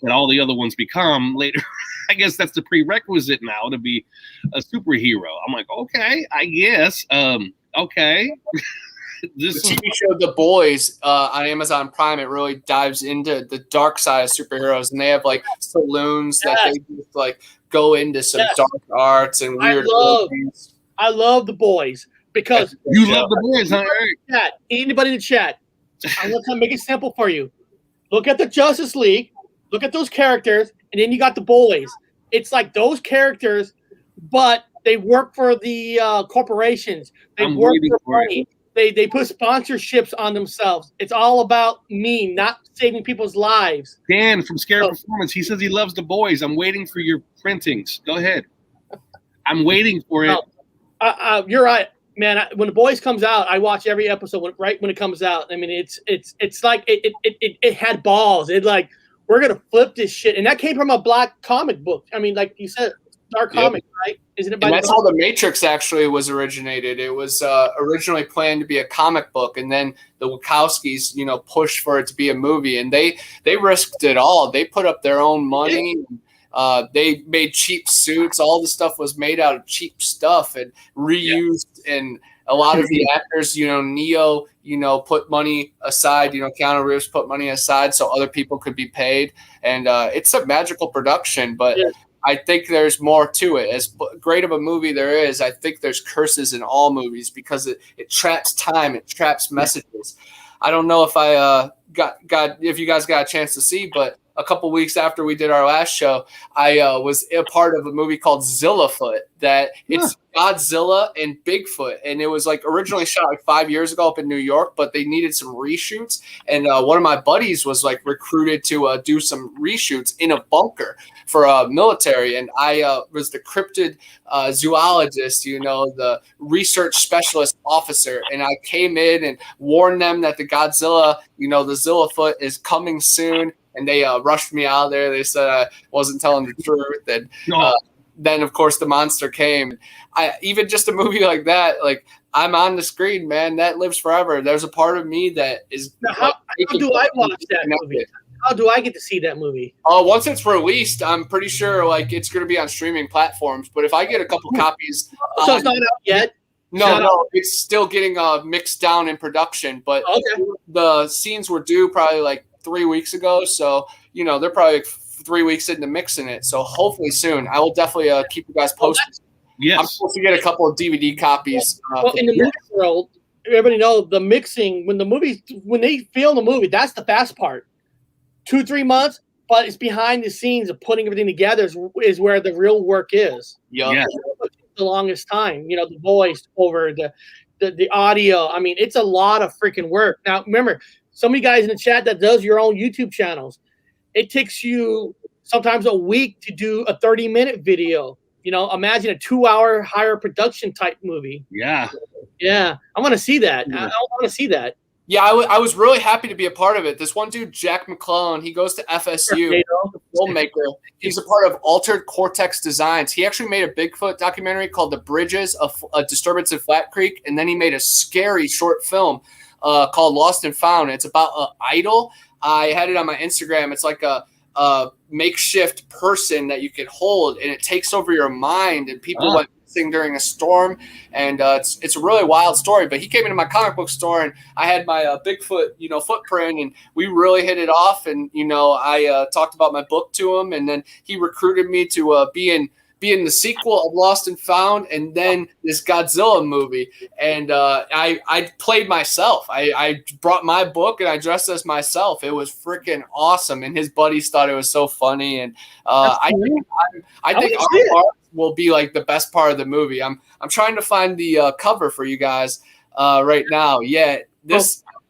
that all the other ones become later. I guess that's the prerequisite now to be a superhero. I'm like, okay, I guess. Okay. The TV show The Boys on Amazon Prime, it really dives into the dark side of superheroes, and they have like saloons that they just like go into some dark arts and weird. I love The Boys because you love The Boys, huh? Chat, anybody in the chat, I'm gonna make it simple for you. Look at the Justice League, look at those characters, and then you got The Boys. It's like those characters, but they work for the corporations. They work for money. They put sponsorships on themselves. It's all about me, not saving people's lives. Dan from Scary Performance, he says he loves The Boys. I'm waiting for your printings. Go ahead. I'm waiting for it. You're right, man. When The Boys comes out, I watch every episode right when it comes out. I mean, it's like it had balls. It like, we're gonna flip this shit, and that came from a black comic book. I mean, like you said, dark comic, right? Isn't it? And that's how The Matrix actually was originated. It was originally planned to be a comic book, and then the Wachowskis, pushed for it to be a movie, and they risked it all. They put up their own money. They made cheap suits. All the stuff was made out of cheap stuff and reused. And a lot of the actors, Neo, put money aside. Keanu Reeves put money aside so other people could be paid. And it's a magical production, but. Yeah. I think there's more to it. As great of a movie there is, I think there's curses in all movies because it traps time, it traps messages. I don't know if I if you guys got a chance to see, but a couple weeks after we did our last show, I was a part of a movie called Zillafoot that it's Godzilla and Bigfoot. And it was like originally shot like 5 years ago up in New York, but they needed some reshoots. And one of my buddies was like recruited to do some reshoots in a bunker for military. And I was the cryptid zoologist, the research specialist officer. And I came in and warned them that the Godzilla, the Zillafoot is coming soon. And they rushed me out there. They said I wasn't telling the truth. And then, of course, the monster came. Even just a movie like that, like I'm on the screen, man, that lives forever. There's a part of me that is. Now, how do I watch that movie? How do I get to see that movie? Once it's released, I'm pretty sure like it's going to be on streaming platforms. But if I get a couple copies. So it's not out yet? No, it's still getting mixed down in production. But the scenes were due probably like 3 weeks ago, so they're probably like 3 weeks into mixing it. So hopefully soon, I will definitely keep you guys posted. Yes, I'm supposed to get a couple of DVD copies. In the movie world, everybody knows the mixing when they film the movie. That's the fast part. 2-3 months, but it's behind the scenes of putting everything together is where the real work is. Yeah, the longest time. The voice over the audio. I mean, it's a lot of freaking work. Now remember. Some of you guys in the chat that does your own YouTube channels, it takes you sometimes a week to do a 30-minute video. Imagine a 2-hour higher production type movie. Yeah. I want to see that. I want to see that. Yeah, I was really happy to be a part of it. This one dude, Jack Mcclellan, he goes to FSU, filmmaker. He's a part of Altered Cortex Designs. He actually made a Bigfoot documentary called The Bridges, a Disturbance in Flat Creek, and then he made a scary short film called Lost and Found. It's about an idol. I had it on my Instagram. It's like a makeshift person that you can hold, and it takes over your mind. And people went missing during a storm, and it's a really wild story. But he came into my comic book store, and I had my Bigfoot, footprint, and we really hit it off. And I talked about my book to him, and then he recruited me to be in the sequel of Lost and Found, and then this Godzilla movie. And I played myself. I brought my book and I dressed as myself. It was freaking awesome. And his buddies thought it was so funny. And I think our part will be like the best part of the movie. I'm trying to find the cover for you guys right now. Yeah, the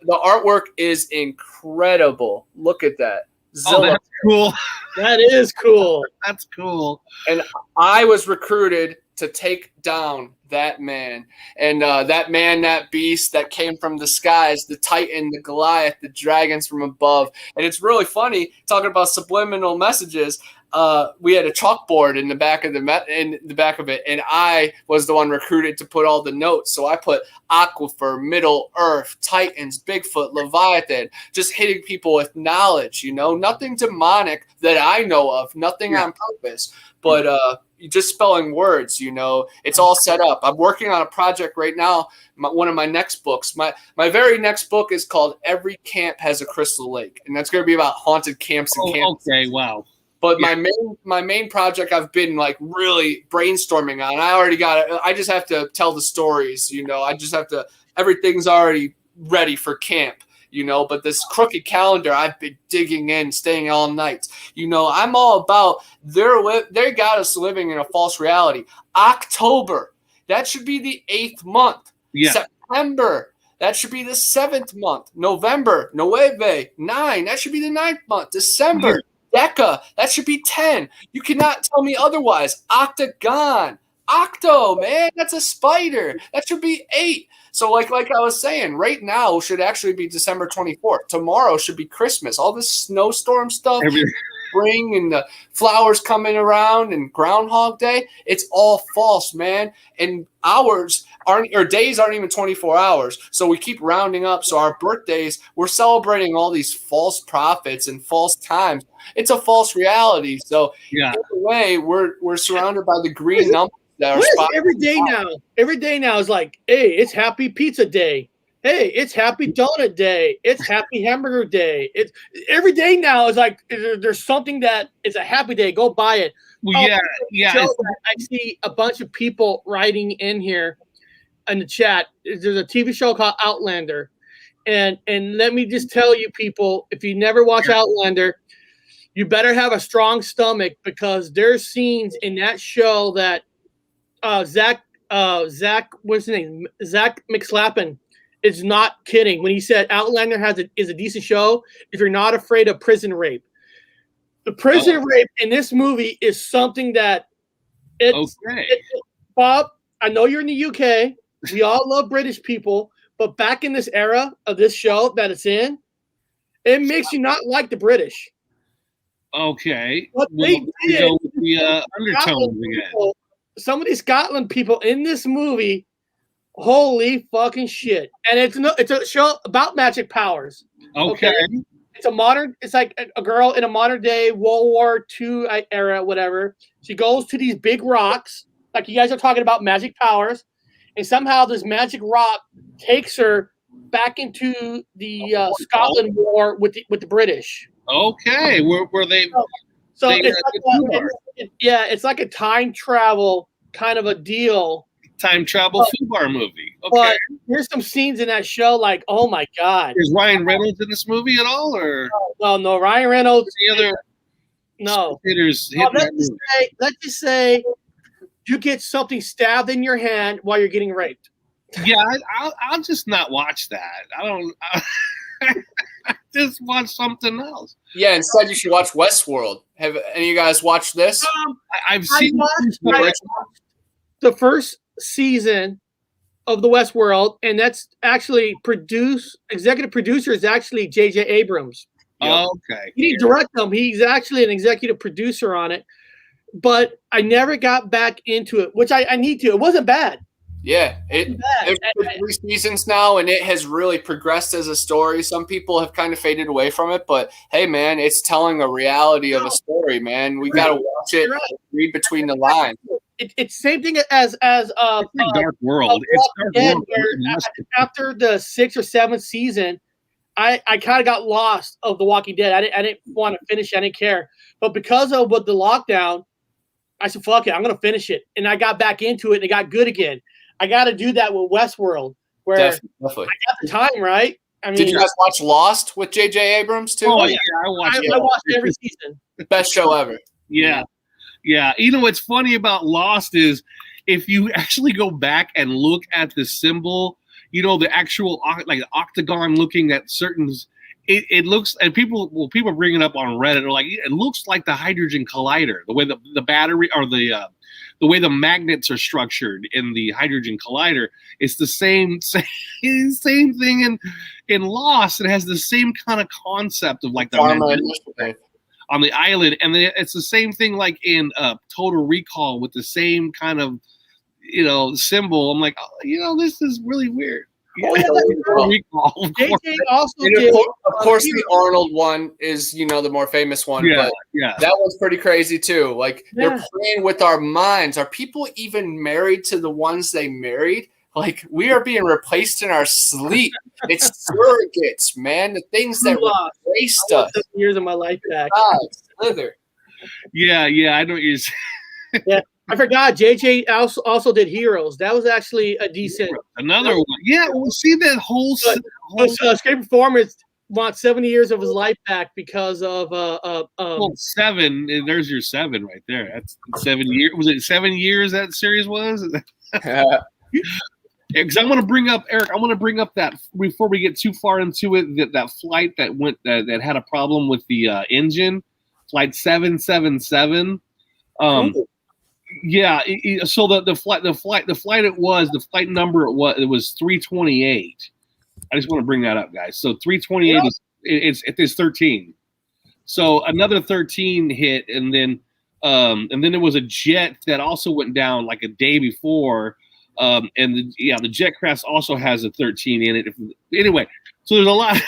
artwork is incredible. Look at that. Zilla. Oh, that's cool. That is cool. That's cool. And I was recruited to take down that man. And that beast that came from the skies, the Titan, the Goliath, the dragons from above. And it's really funny talking about subliminal messages. We had a chalkboard in the back of it, and I was the one recruited to put all the notes. So I put Aquifer, Middle Earth, Titans, Bigfoot, Leviathan, just hitting people with knowledge. Nothing demonic that I know of, nothing on purpose, but just spelling words. It's all set up. I'm working on a project right now. One of my next books, my very next book is called "Every Camp Has a Crystal Lake," and that's going to be about haunted camps and camps. Okay, wow. But my main project I've been like really brainstorming on. I already got it. I just have to tell the stories, I just have to. Everything's already ready for camp, But this crooked calendar, I've been digging in, staying all night. I'm all about. They got us living in a false reality. October, that should be the 8th month. Yeah. September, that should be the 7th month. November, 9, that should be the 9th month. December. Deca, that should be 10. You cannot tell me otherwise. Octagon. Octo, man, that's a spider. That should be 8. So like I was saying, right now should actually be December 24th. Tomorrow should be Christmas. All this snowstorm stuff, spring and the flowers coming around and Groundhog Day, it's all false, man. And days aren't even 24 hours. So we keep rounding up. So our birthdays, we're celebrating all these false prophets and false times. It's a false reality. So in a way, we're surrounded by the green numbers that are every day now. Every day now is like, hey, it's Happy Pizza Day. Hey, it's Happy Donut Day. It's Happy Hamburger Day. It's every day now is like there's something that is a happy day. Go buy it. Well, I see a bunch of people writing in here in the chat. There's a TV show called Outlander, and let me just tell you, people, if you never watch Outlander, you better have a strong stomach because there's scenes in that show that Zach, what's his name? Zach Mcclellan is not kidding when he said Outlander is a decent show if you're not afraid of prison rape. The prison rape in this movie is something that Bob, I know you're in the UK. We all love British people, but back in this era of this show that it's in, it makes you not like the British. Okay. What they did, go with the undertones again. Some of these Scotland people in this movie, holy fucking shit! And it's a show about magic powers. Okay. It's like a girl in a modern day World War II era, whatever. She goes to these big rocks, like you guys are talking about magic powers, and somehow this magic rock takes her back into the Scotland War with the British. Okay, were they? So it's like a time travel kind of a deal. Time travel FUBAR movie. Okay. But there's some scenes in that show like, oh my god. Is Ryan Reynolds in this movie at all, or? No, Ryan Reynolds. The other spectators. Let's just say you get something stabbed in your hand while you're getting raped. Yeah, I'll just not watch that. I just watch something else. Yeah, instead you should watch Westworld. Have any of you guys watched this? I've seen the first season of the Westworld, and that's actually executive producer is actually J.J. Abrams. Okay. He didn't direct them. He's actually an executive producer on it. But I never got back into it, which I need to. It wasn't bad. Yeah, there's 3 seasons now, and it has really progressed as a story. Some people have kind of faded away from it, but hey, man, it's telling a reality of a story, man. We got to watch it, read between the lines. It's same thing as Dark World. It's Dark World. After the 6th or 7th season, I kind of got lost of The Walking Dead. I didn't want to finish it. I didn't care, but because of the lockdown, I said, "Fuck it, I'm gonna finish it," and I got back into it, and it got good again. I got to do that with Westworld, where Definitely. I got the time, right? I mean, did you guys watch Lost with J.J. Abrams too? Oh yeah, I watched every season. Best show ever. Yeah. You know what's funny about Lost is if you actually go back and look at the symbol, the actual like octagon looking at certain, it looks, and people bring it up on Reddit. They're like, it looks like the hydrogen collider, the way the battery or the way the magnets are structured in the hydrogen collider. It's the same thing in Lost. It has the same kind of concept of like the on the island, and it's the same thing like in Total Recall with the same kind of symbol. I'm like, this is really weird. Oh, yeah, JJ also did. Of course, the Arnold one is the more famous one. Yeah, but yeah, that one's pretty crazy too. Like they're playing with our minds. Are people even married to the ones they married? Like we are being replaced in our sleep. It's surrogates, man. The things that replaced us. 7 years of my life back. Slither. Yeah, I know what you're saying. Yeah. I forgot. JJ also did Heroes. That was actually a decent. Another one. Yeah, we'll see that whole. Escape Performance wants 70 years of his life back because of 7. There's your 7 right there. That's 7 years. Was it 7 years that series was? Because I want to bring up Eric. I want to bring up that before we get too far into it. That flight that went that had a problem with the engine, flight 777. Yeah. So the flight number it was 328. I just want to bring that up, guys. So 328 is 13. So another 13 hit, and then there was a jet that also went down like a day before. And the jet crash also has a 13 in it. Anyway, so there's a lot of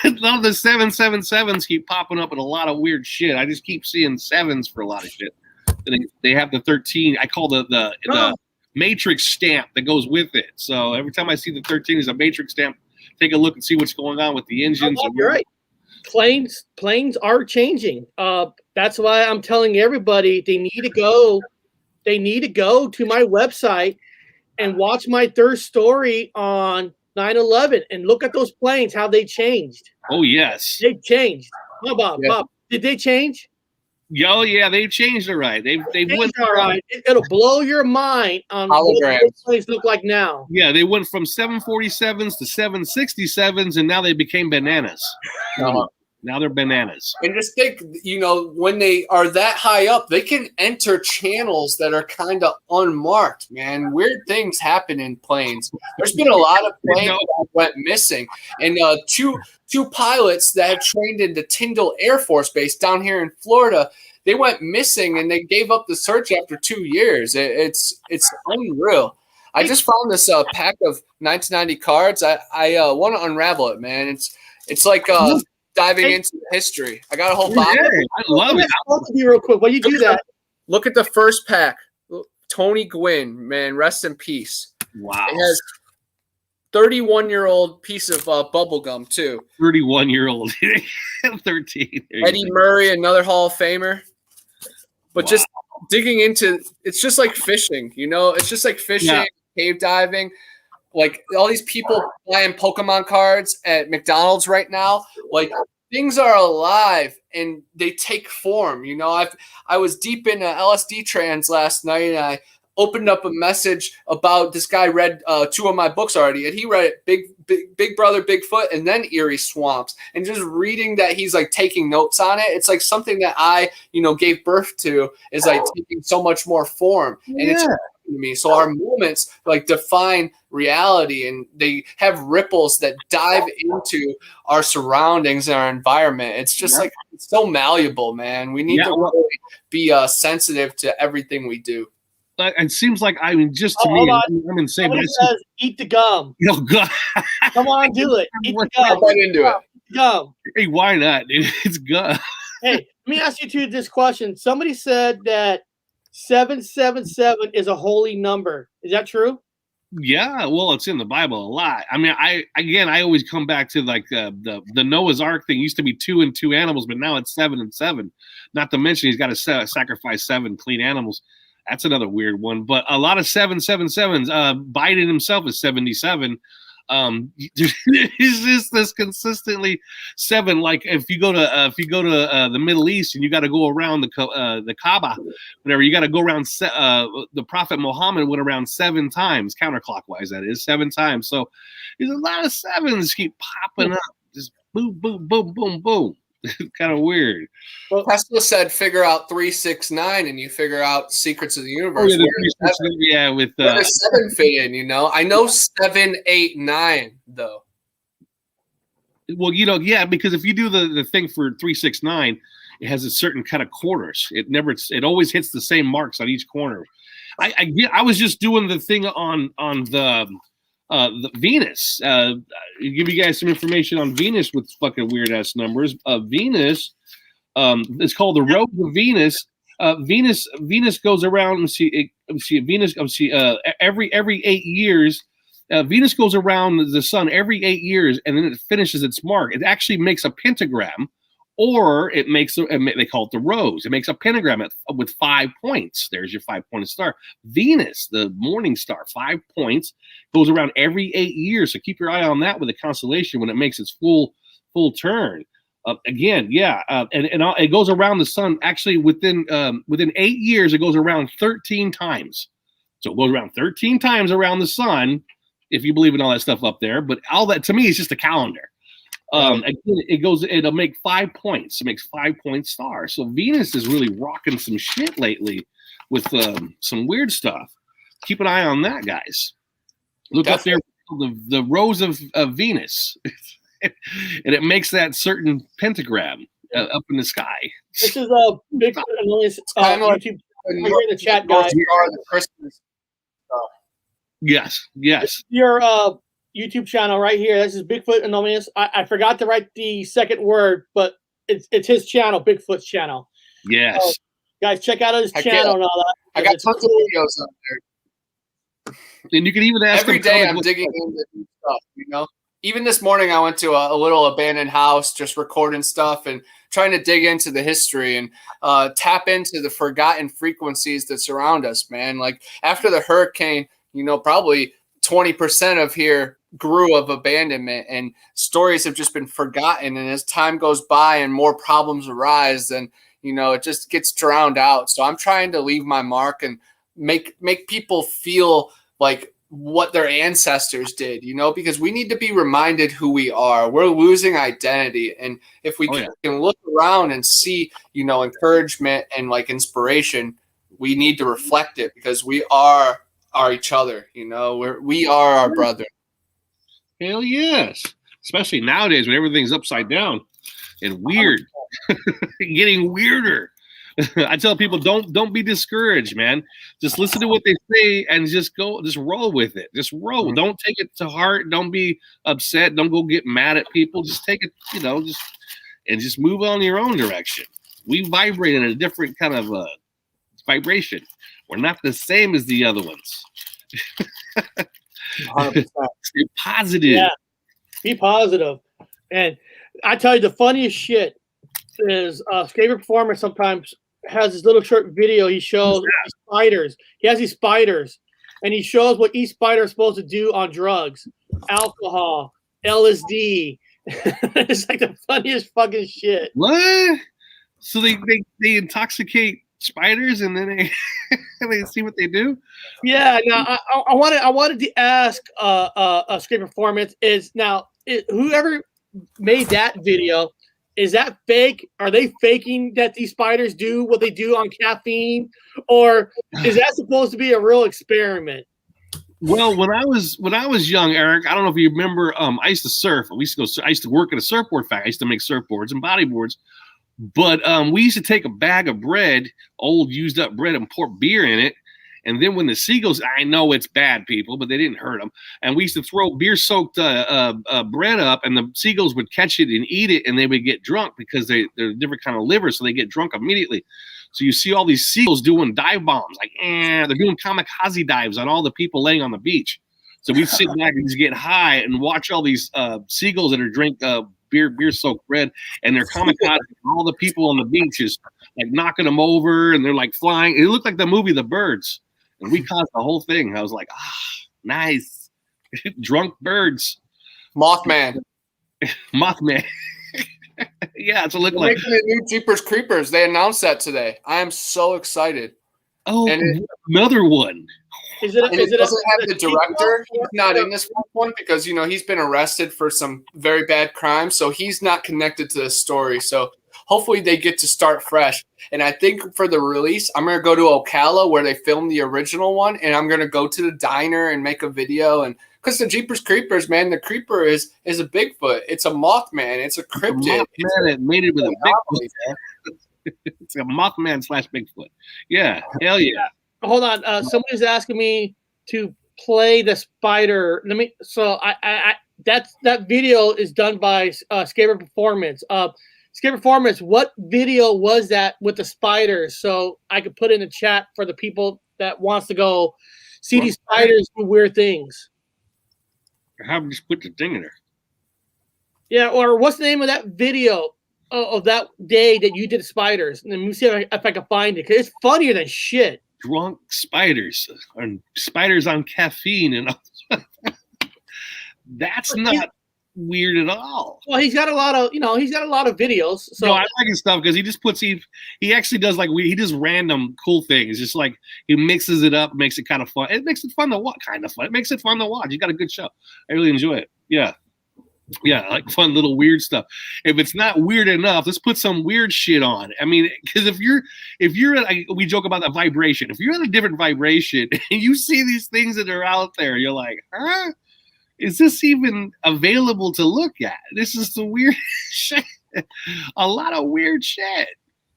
the 777s keep popping up with a lot of weird shit. I just keep seeing 7s for a lot of shit. And they have the 13. I call the Matrix stamp that goes with it. So every time I see the 13 is a Matrix stamp, take a look and see what's going on with the engines. You're right. Planes are changing. That's why I'm telling everybody they need to go to my website and watch my third story on 9/11 and look at those planes, how they changed. Oh, yes. They changed. Bob, did they change? Oh, yeah, they've changed all right. They went all right. It'll blow your mind on what those planes look like now. Yeah, they went from 747s to 767s, and now they became bananas. Now they're bananas. And just think, when they are that high up, they can enter channels that are kind of unmarked, man. Weird things happen in planes. There's been a lot of planes that went missing. And two pilots that have trained in the Tyndall Air Force Base down here in Florida, they went missing and they gave up the search after 2 years. It's unreal. I just found this pack of 1990 cards. I want to unravel it, man. It's like diving into history. I got a whole box. I love it. I'll to be real quick. While you do that, look at the first pack. Tony Gwynn, man, rest in peace. Wow. It has 31-year-old piece of bubble gum too. 31-year-old. 13. Eddie Murray, another Hall of Famer. But just digging into, it's just like fishing. It's just like fishing, cave diving. Like all these people buying Pokemon cards at McDonald's right now, like things are alive and they take form. I was deep in LSD trance last night and I opened up a message about this guy read 2 of my books already, and he read it, Big Brother Bigfoot and then Eerie Swamps, and just reading that he's like taking notes on it. It's like something that I gave birth to is like taking so much more form, and it's to me. So our moments like define reality, and they have ripples that dive into our surroundings and our environment. It's just like it's so malleable, man. We need to really be sensitive to everything we do. It seems like just to me, I'm insane. But says, eat the gum. God. Come on, do it. Eat the gum. I'm right into it. Gum. Hey, why not, dude? It's gum. Hey, let me ask you this question. Somebody said that 777 is a holy number. Is that true? Yeah, well, it's in the Bible a lot. I always come back to like the Noah's Ark thing. It used to be 2 and 2 animals, but now it's 7 and 7. Not to mention he's got to sacrifice 7 clean animals. That's another weird one. But a lot of 777s. Biden himself is 77. It's just this consistently 7. Like if you go to the Middle East and you got to go around the Kaaba, whatever, you got to go around. The Prophet Muhammad went around 7 times, counterclockwise. That is 7 times. So there's a lot of 7s keep popping up. Just boom, boom, boom, boom, boom. Kind of weird. Well, Tesla said figure out 369 and you figure out secrets of the universe. With where does 7 fit in, you know? I know 7, 8, 9 though. Well, because if you do the thing for 369, it has a certain kind of corners. It always hits the same marks on each corner. I was just doing the thing on the Venus. Give you guys some information on Venus with fucking weird ass numbers. Venus, it's called the Road of Venus. Venus goes around. Every 8 years. Venus goes around the sun every 8 years, and then it finishes its mark. It actually makes a pentagram, or it makes they call it the rose. It makes a pentagram with 5 points. There's your 5-pointed star. Venus, the morning star, 5 points, goes around every 8 years. So keep your eye on that with the constellation when it makes its full turn. And it goes around the sun. Actually, within 8 years, it goes around 13 times. So it goes around 13 times around the sun, if you believe in all that stuff up there. But all that to me is just a calendar. Again, it'll make 5 points. It makes 5-point stars. So Venus is really rocking some shit lately with some weird stuff. Keep an eye on that, guys. Look up there, the rose of Venus. And it makes that certain pentagram up in the sky. This is a big YouTube. We're in the chat, guys. Yes. Your YouTube channel right here. This is Bigfoot Anonymous. I forgot to write the second word, but it's his channel, Bigfoot's channel. Yes. Guys, check out his channel and all that. I got tons of videos up there. And you can even ask every day I'm digging into new stuff, you know? Even this morning I went to a little abandoned house, just recording stuff and trying to dig into the history and tap into the forgotten frequencies that surround us, man. Like after the hurricane, probably 20% of here grew of abandonment, and stories have just been forgotten. And as time goes by and more problems arise, then, it just gets drowned out. So I'm trying to leave my mark and make people feel like what their ancestors did, because we need to be reminded who we are. We're losing identity. And if we can look around and see, encouragement and like inspiration, we need to reflect it because we are each other, we are our brother. Hell yes. Especially nowadays when everything's upside down and weird. Getting weirder. I tell people don't be discouraged, man. Just listen to what they say and just roll with it. Just roll. Mm-hmm. Don't take it to heart. Don't be upset. Don't go get mad at people. Just take it, just move on your own direction. We vibrate in a different kind of vibration. We're not the same as the other ones. 100%. Stay positive. Yeah. Be positive. And I tell you, the funniest shit is skater performer sometimes has this little short video. He shows these spiders. He has these spiders, and he shows what each spider is supposed to do on drugs, alcohol, LSD. It's like the funniest fucking shit. What? So they intoxicate spiders and then they see what they do? Yeah. Now I wanted to ask a skater performance whoever made that video. Is that fake? Are they faking that these spiders do what they do on caffeine, or is that supposed to be a real experiment? Well, when I was young, Eric, I don't know if you remember. I used to surf. I used to work at a surfboard factory. I used to make surfboards and bodyboards. But we used to take a bag of bread, old used up bread, and pour beer in it. And then when the seagulls, I know it's bad, people, but they didn't hurt them. And we used to throw beer-soaked bread up, and the seagulls would catch it and eat it, and they would get drunk because they're a different kind of liver, so they get drunk immediately. So you see all these seagulls doing dive bombs, they're doing kamikaze dives on all the people laying on the beach. So we sit back and just get high and watch all these seagulls that are drink beer-soaked bread, and they're kamikaze all the people on the beach is like knocking them over, and they're like flying. It looked like the movie The Birds. And we caused the whole thing. I was like, nice. Drunk birds. Mothman. Yeah, it's a look They're like making the new Jeepers Creepers. They announced that today. I am so excited. Oh, And another one. Is it? And Is it it? doesn't have the sequel? director. He's not in this one because he's been arrested for some very bad crimes, so he's not connected to the story. So hopefully they get to start fresh. And I think for the release, I'm gonna go to Ocala where they filmed the original one, and I'm gonna go to the diner and make a video. And because the Jeepers Creepers, man, the creeper is a Bigfoot. It's a Mothman. It's a cryptid. Mothman that made it with a Bigfoot. It's a Mothman / Bigfoot. Yeah, hell yeah. Hold on. Somebody's asking me to play the spider. So that video is done by Scaber Performance. Scaber Performance, what video was that with the spiders? So I could put in the chat for the people that wants to go see these spiders do weird things. How about just put the thing in there? Yeah, or what's the name of that video of that day that you did spiders? And let me see if I can find it, because it's funnier than shit. Drunk spiders and spiders on caffeine and all. That's not weird at all. Well, he's got a lot of videos. So no, I like his stuff because he just he actually does he does random cool things. Just like he mixes it up, makes it kind of fun. It makes it fun to watch. Kind of fun. It makes it fun to watch. He's got a good show. I really enjoy it. Yeah. Yeah, like fun little weird stuff. If it's not weird enough, let's put some weird shit on. I mean, because if you're we joke about the vibration. If you're at a different vibration and you see these things that are out there, you're like, huh? Is this even available to look at? This is the weird shit. A lot of weird shit.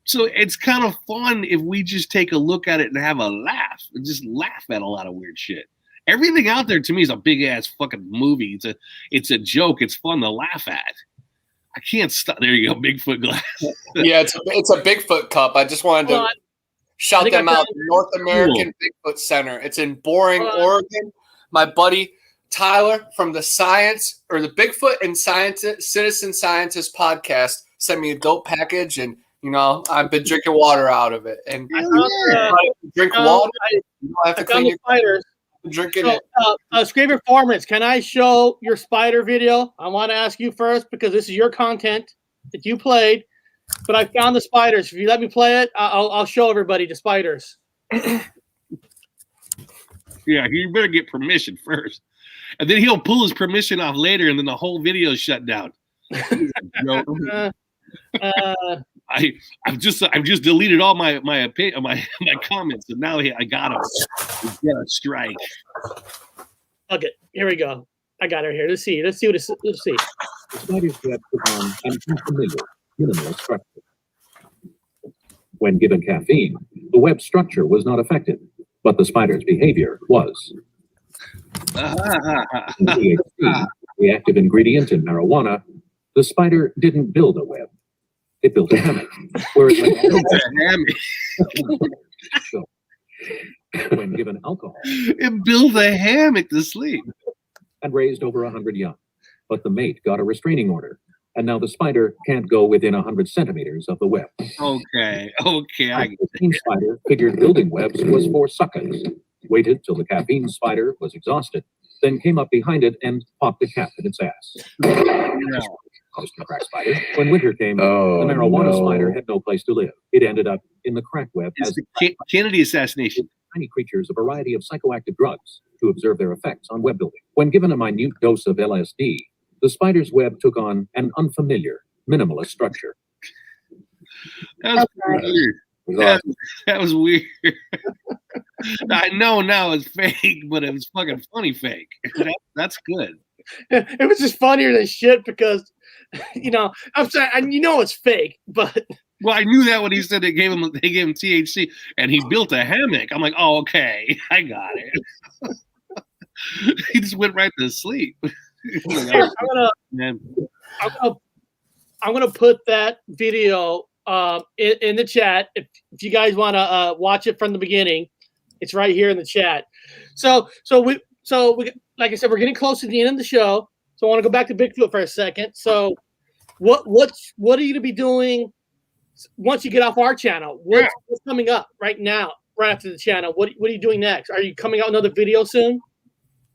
So it's kind of fun if we just take a look at it and have a laugh and just laugh at a lot of weird shit. Everything out there to me is a big ass fucking movie. It's a joke. It's fun to laugh at. I can't stop. There you go, Bigfoot glass. Yeah, it's a Bigfoot cup. I just wanted to shout them out. North American Bigfoot Center. It's in Boring, Oregon. My buddy Tyler from the Bigfoot and Citizen Scientist podcast sent me a dope package, and I've been drinking water out of it. And drink water. I have to clean your spiders. Drinking it. Scaber Performance, can I show your spider video? I want to ask you first because this is your content that you played, but I found the spiders. If you let me play it, I'll show everybody the spiders. Yeah, you better get permission first, and then he'll pull his permission off later, and then the whole video is shut down. I've just deleted all my comments, and now I got him. We got a strike. Okay, here we go. I got her here. Let's see what let's see. The spider's web took on an unfamiliar, minimal structure. When given caffeine, the web structure was not affected, but the spider's behavior was. THC, the active ingredient in marijuana, the spider didn't build a web. It built a hammock. Whereas when given alcohol, it built a hammock to sleep and raised over 100 young. But the mate got a restraining order, and now the spider can't go within 100 centimeters of the web. Okay. The teen spider figured building webs was for suckers, waited till the caffeine spider was exhausted, then came up behind it and popped a cap in its ass. Crack spider. When winter came, the marijuana spider had no place to live. It ended up in the crack web as the Kennedy assassination. Tiny creatures a variety of psychoactive drugs to observe their effects on web building. When given a minute dose of LSD, the spider's web took on an unfamiliar, minimalist structure. That was weird. That was weird. I know now it's fake, but it was fucking funny fake. That's good. It was just funnier than shit because, I'm sorry, it's fake, but. Well, I knew that when he said they gave him THC and he built a hammock. I'm like, oh, okay, I got it. He just went right to sleep. I'm gonna put that video in the chat if you guys want to watch it from the beginning. It's right here in the chat. So we like I said, we're getting close to the end of the show. So I want to go back to Bigfoot for a second. So what are you gonna be doing once you get off our channel? What's coming up right now, right after the channel? What are you doing next? Are you coming out another video soon?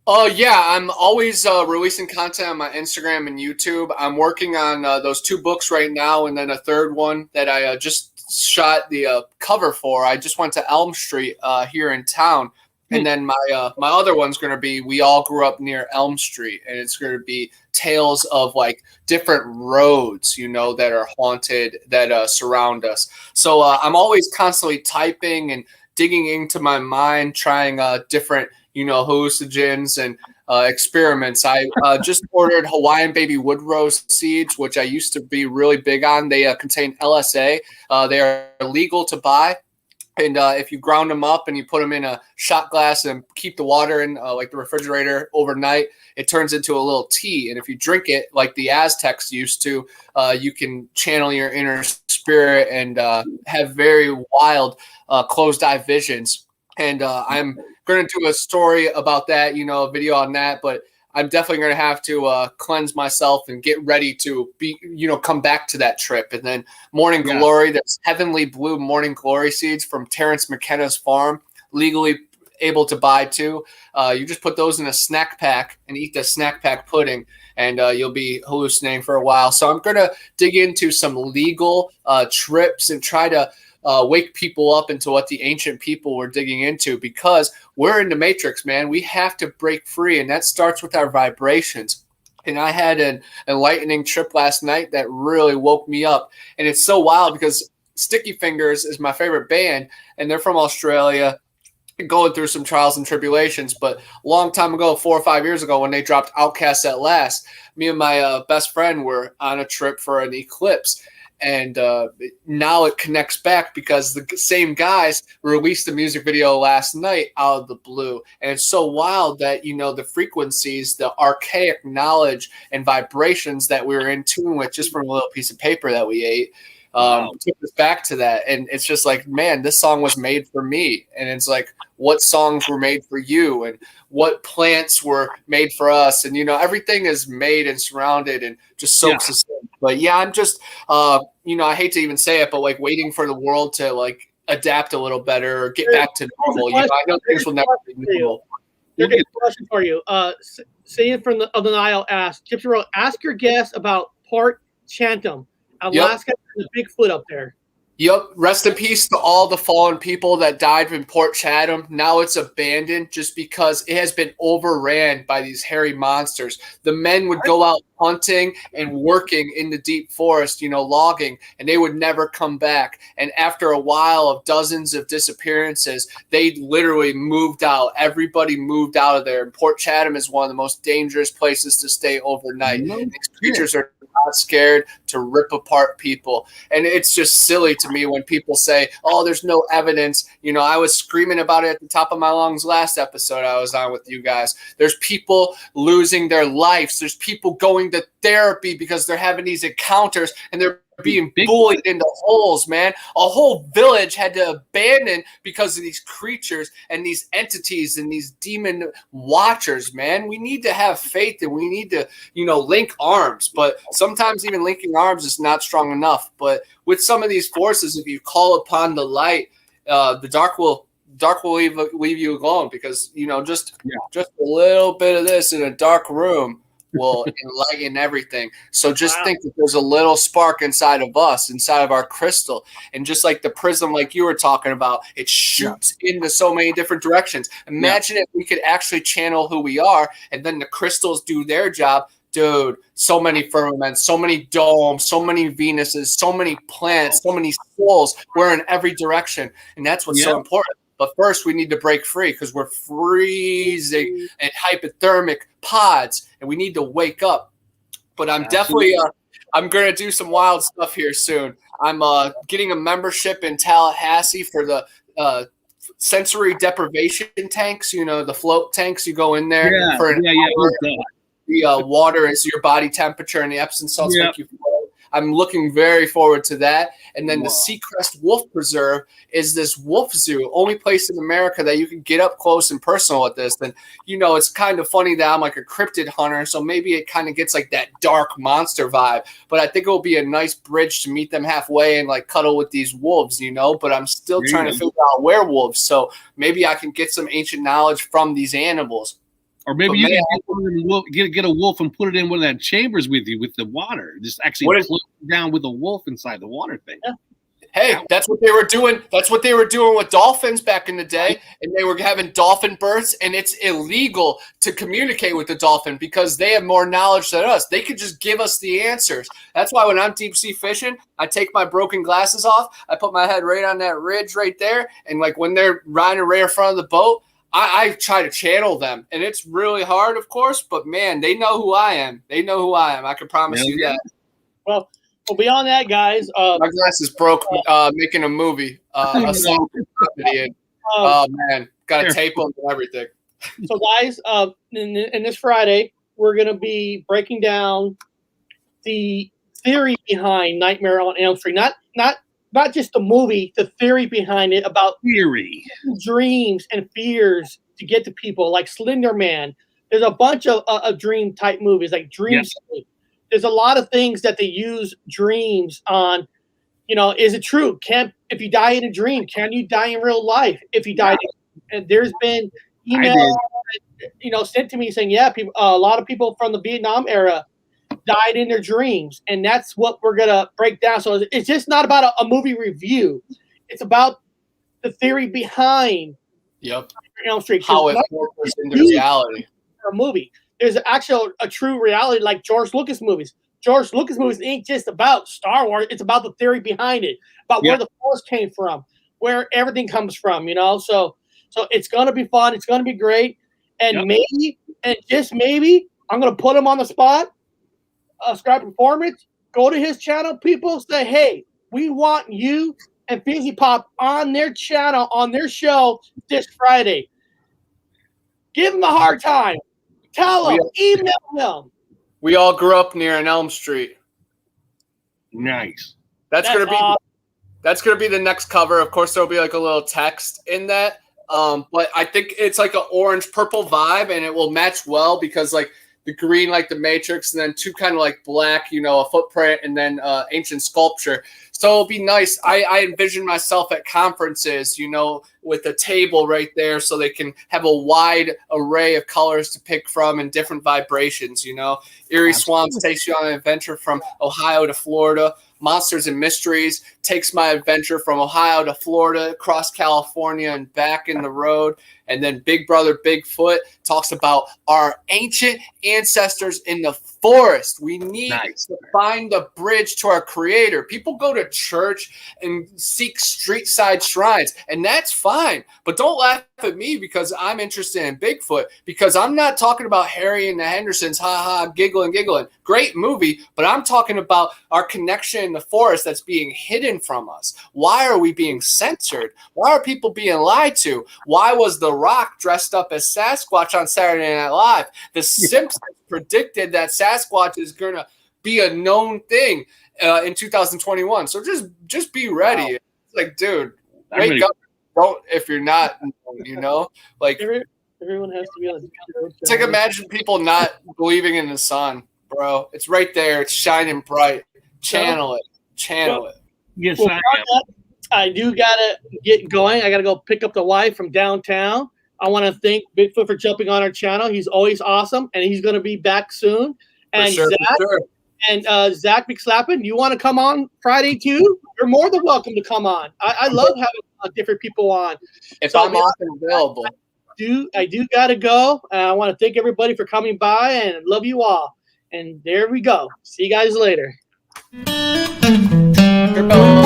Oh yeah, I'm always releasing content on my Instagram and YouTube. I'm working on those 2 books right now, and then a third one that I just shot the cover for. I just went to Elm Street here in town, and then my other one's going to be We All Grew Up Near Elm Street, and it's going to be tales of like different roads, that are haunted, that surround us. So I'm always constantly typing and digging into my mind, trying different hallucinogens and experiments. I just ordered Hawaiian baby wood rose seeds, which I used to be really big on. They contain LSA. They are illegal to buy. And if you ground them up and you put them in a shot glass and keep the water in like the refrigerator overnight, it turns into a little tea. And if you drink it like the Aztecs used to, you can channel your inner spirit and have very wild closed eye visions. And I'm going to do a story about that, a video on that. But I'm definitely going to have to cleanse myself and get ready to be, come back to that trip. And then Morning Glory, there's Heavenly Blue Morning Glory seeds from Terrence McKenna's farm, legally able to buy too. You just put those in a snack pack and eat the snack pack pudding, and you'll be hallucinating for a while. So I'm going to dig into some legal trips and try to wake people up into what the ancient people were digging into, because we're in the matrix, man. We have to break free, and that starts with our vibrations. And I had an enlightening trip last night that really woke me up. And it's so wild because Sticky Fingers is my favorite band, and they're from Australia, going through some trials and tribulations. But a long time ago, 4 or 5 years ago, when they dropped Outcast at Last, me and my best friend were on a trip for an eclipse. And now it connects back because the same guys released the music video last night out of the blue. And it's so wild that, the frequencies, the archaic knowledge and vibrations that we were in tune with just from a little piece of paper that we ate took us back to that. And it's just like, man, this song was made for me. And it's like, what songs were made for you and what plants were made for us. And, everything is made and surrounded and just soaks us in. But yeah, I'm just, I hate to even say it, but like waiting for the world to like adapt a little better or get back to normal. I know things will never be normal. Here's a question for you. Seeing from the Nile asked, Gypsy Road, ask your guest about Port Chantum, Alaska, and the Bigfoot up there. Yep. Rest in peace to all the fallen people that died in Port Chatham. Now it's abandoned just because it has been overran by these hairy monsters. The men would go out hunting and working in the deep forest, logging, and they would never come back. And after a while of dozens of disappearances, they literally moved out. Everybody moved out of there. And Port Chatham is one of the most dangerous places to stay overnight. These creatures are not scared to rip apart people. And it's just silly to me when people say, oh, there's no evidence. I was screaming about it at the top of my lungs last episode I was on with you guys. There's people losing their lives. There's people going to therapy because they're having these encounters and they're being bullied into holes, man. A whole village had to abandon because of these creatures and these entities and these demon watchers, man. We need to have faith and we need to, link arms. But sometimes even linking arms is not strong enough. But with some of these forces, if you call upon the light, the dark will leave you alone, because just a little bit of this in a dark room will enlighten everything. So just think that there's a little spark inside of us, inside of our crystal, and just like the prism, like you were talking about, it shoots into so many different directions. Imagine if we could actually channel who we are, and then the crystals do their job. Dude, so many firmaments, so many domes, so many Venuses, so many planets, so many souls. We're in every direction, and that's what's so important. But first, we need to break free because we're freezing in hypothermic pods, and we need to wake up. But I'm definitely I'm going to do some wild stuff here soon. I'm getting a membership in Tallahassee for the sensory deprivation tanks, the float tanks. You go in there for an hour. The water is your body temperature, and the Epsom salts make you float. I'm looking very forward to that. And then the Seacrest Wolf Preserve is this wolf zoo, only place in America that you can get up close and personal with this. And, it's kind of funny that I'm like a cryptid hunter, so maybe it kind of gets like that dark monster vibe. But I think it will be a nice bridge to meet them halfway and like cuddle with these wolves, But I'm still trying to figure out werewolves, so maybe I can get some ancient knowledge from these animals. Or maybe But you man, can get, one of them get a wolf and put it in one of that chambers with you with the water. Just actually close it down with a wolf inside the water thing. Yeah. Hey, that's what they were doing. That's what they were doing with dolphins back in the day. And they were having dolphin births, and it's illegal to communicate with the dolphin because they have more knowledge than us. They could just give us the answers. That's why when I'm deep sea fishing, I take my broken glasses off. I put my head right on that ridge right there. And like when they're riding right in front of the boat, I try to channel them. And it's really hard, of course, but man, they know who I am. They know who I am. I can promise you that. Well, beyond that, guys, my glasses broke making a movie. A song. Oh man, got to tape them and everything. So, guys, in this Friday, we're gonna be breaking down the theory behind Nightmare on Elm Street. Not just the movie, the theory behind it about dreams and fears to get to people, like Slender Man. There's a bunch of dream type movies, like Dream Sleep. There's a lot of things that they use dreams on. You know, is it true? If you die in a dream, can you die in real life? If you die, and there's been emails, sent to me saying, people, a lot of people from the Vietnam era died in their dreams, and that's what we're gonna break down. So it's just not about a movie review; it's about the theory behind Elm Street. How it works into reality. A movie. There's actually a true reality, like George Lucas movies. George Lucas movies ain't just about Star Wars; it's about the theory behind it, about where the Force came from, where everything comes from. So it's gonna be fun. It's gonna be great, and maybe, and just maybe, I'm gonna put him on the spot. Scribe Performance, go to his channel. People say, hey, we want you and Fizzy Pop on their channel, on their show this Friday. Give them a hard time. Tell them, email them. We all grew up near an Elm Street. Nice. That's gonna be the next cover. Of course, there'll be like a little text in that. But I think it's like an orange purple vibe, and it will match well because like the green, like the Matrix, and then two kind of like black, a footprint, and then ancient sculpture. So it'll be nice. I envision myself at conferences, with a table right there so they can have a wide array of colors to pick from and different vibrations, Eerie Swamps takes you on an adventure from Ohio to Florida. Monsters and Mysteries takes my adventure from Ohio to Florida, across California, and back in the road. And then Big Brother Bigfoot talks about our ancient ancestors in the forest. We need to find a bridge to our creator. People go to church and seek street side shrines, and that's fine. But don't laugh at me because I'm interested in Bigfoot, because I'm not talking about Harry and the Hendersons, giggling. Great movie, but I'm talking about our connection in the forest that's being hidden from us. Why are we being censored? Why are people being lied to? Why was The Rock dressed up as Sasquatch on Saturday Night Live? The Simpsons predicted that Sasquatch is going to be a known thing in 2021. So just be ready. Wow. It's like, dude, wake up. Don't, if you're not, like everyone has to be on. It's like, imagine people not believing in the sun, bro. It's right there. It's shining bright. Channel it. Yes, I do gotta get going. I gotta go pick up the wife from downtown. I want to thank Bigfoot for jumping on our channel. He's always awesome, and he's going to be back soon. And Zach McSlappin, you want to come on Friday too? You're more than welcome to come on. I love having different people on. If I'm often available. I do got to go. I want to thank everybody for coming by and love you all. And there we go. See you guys later. Goodbye.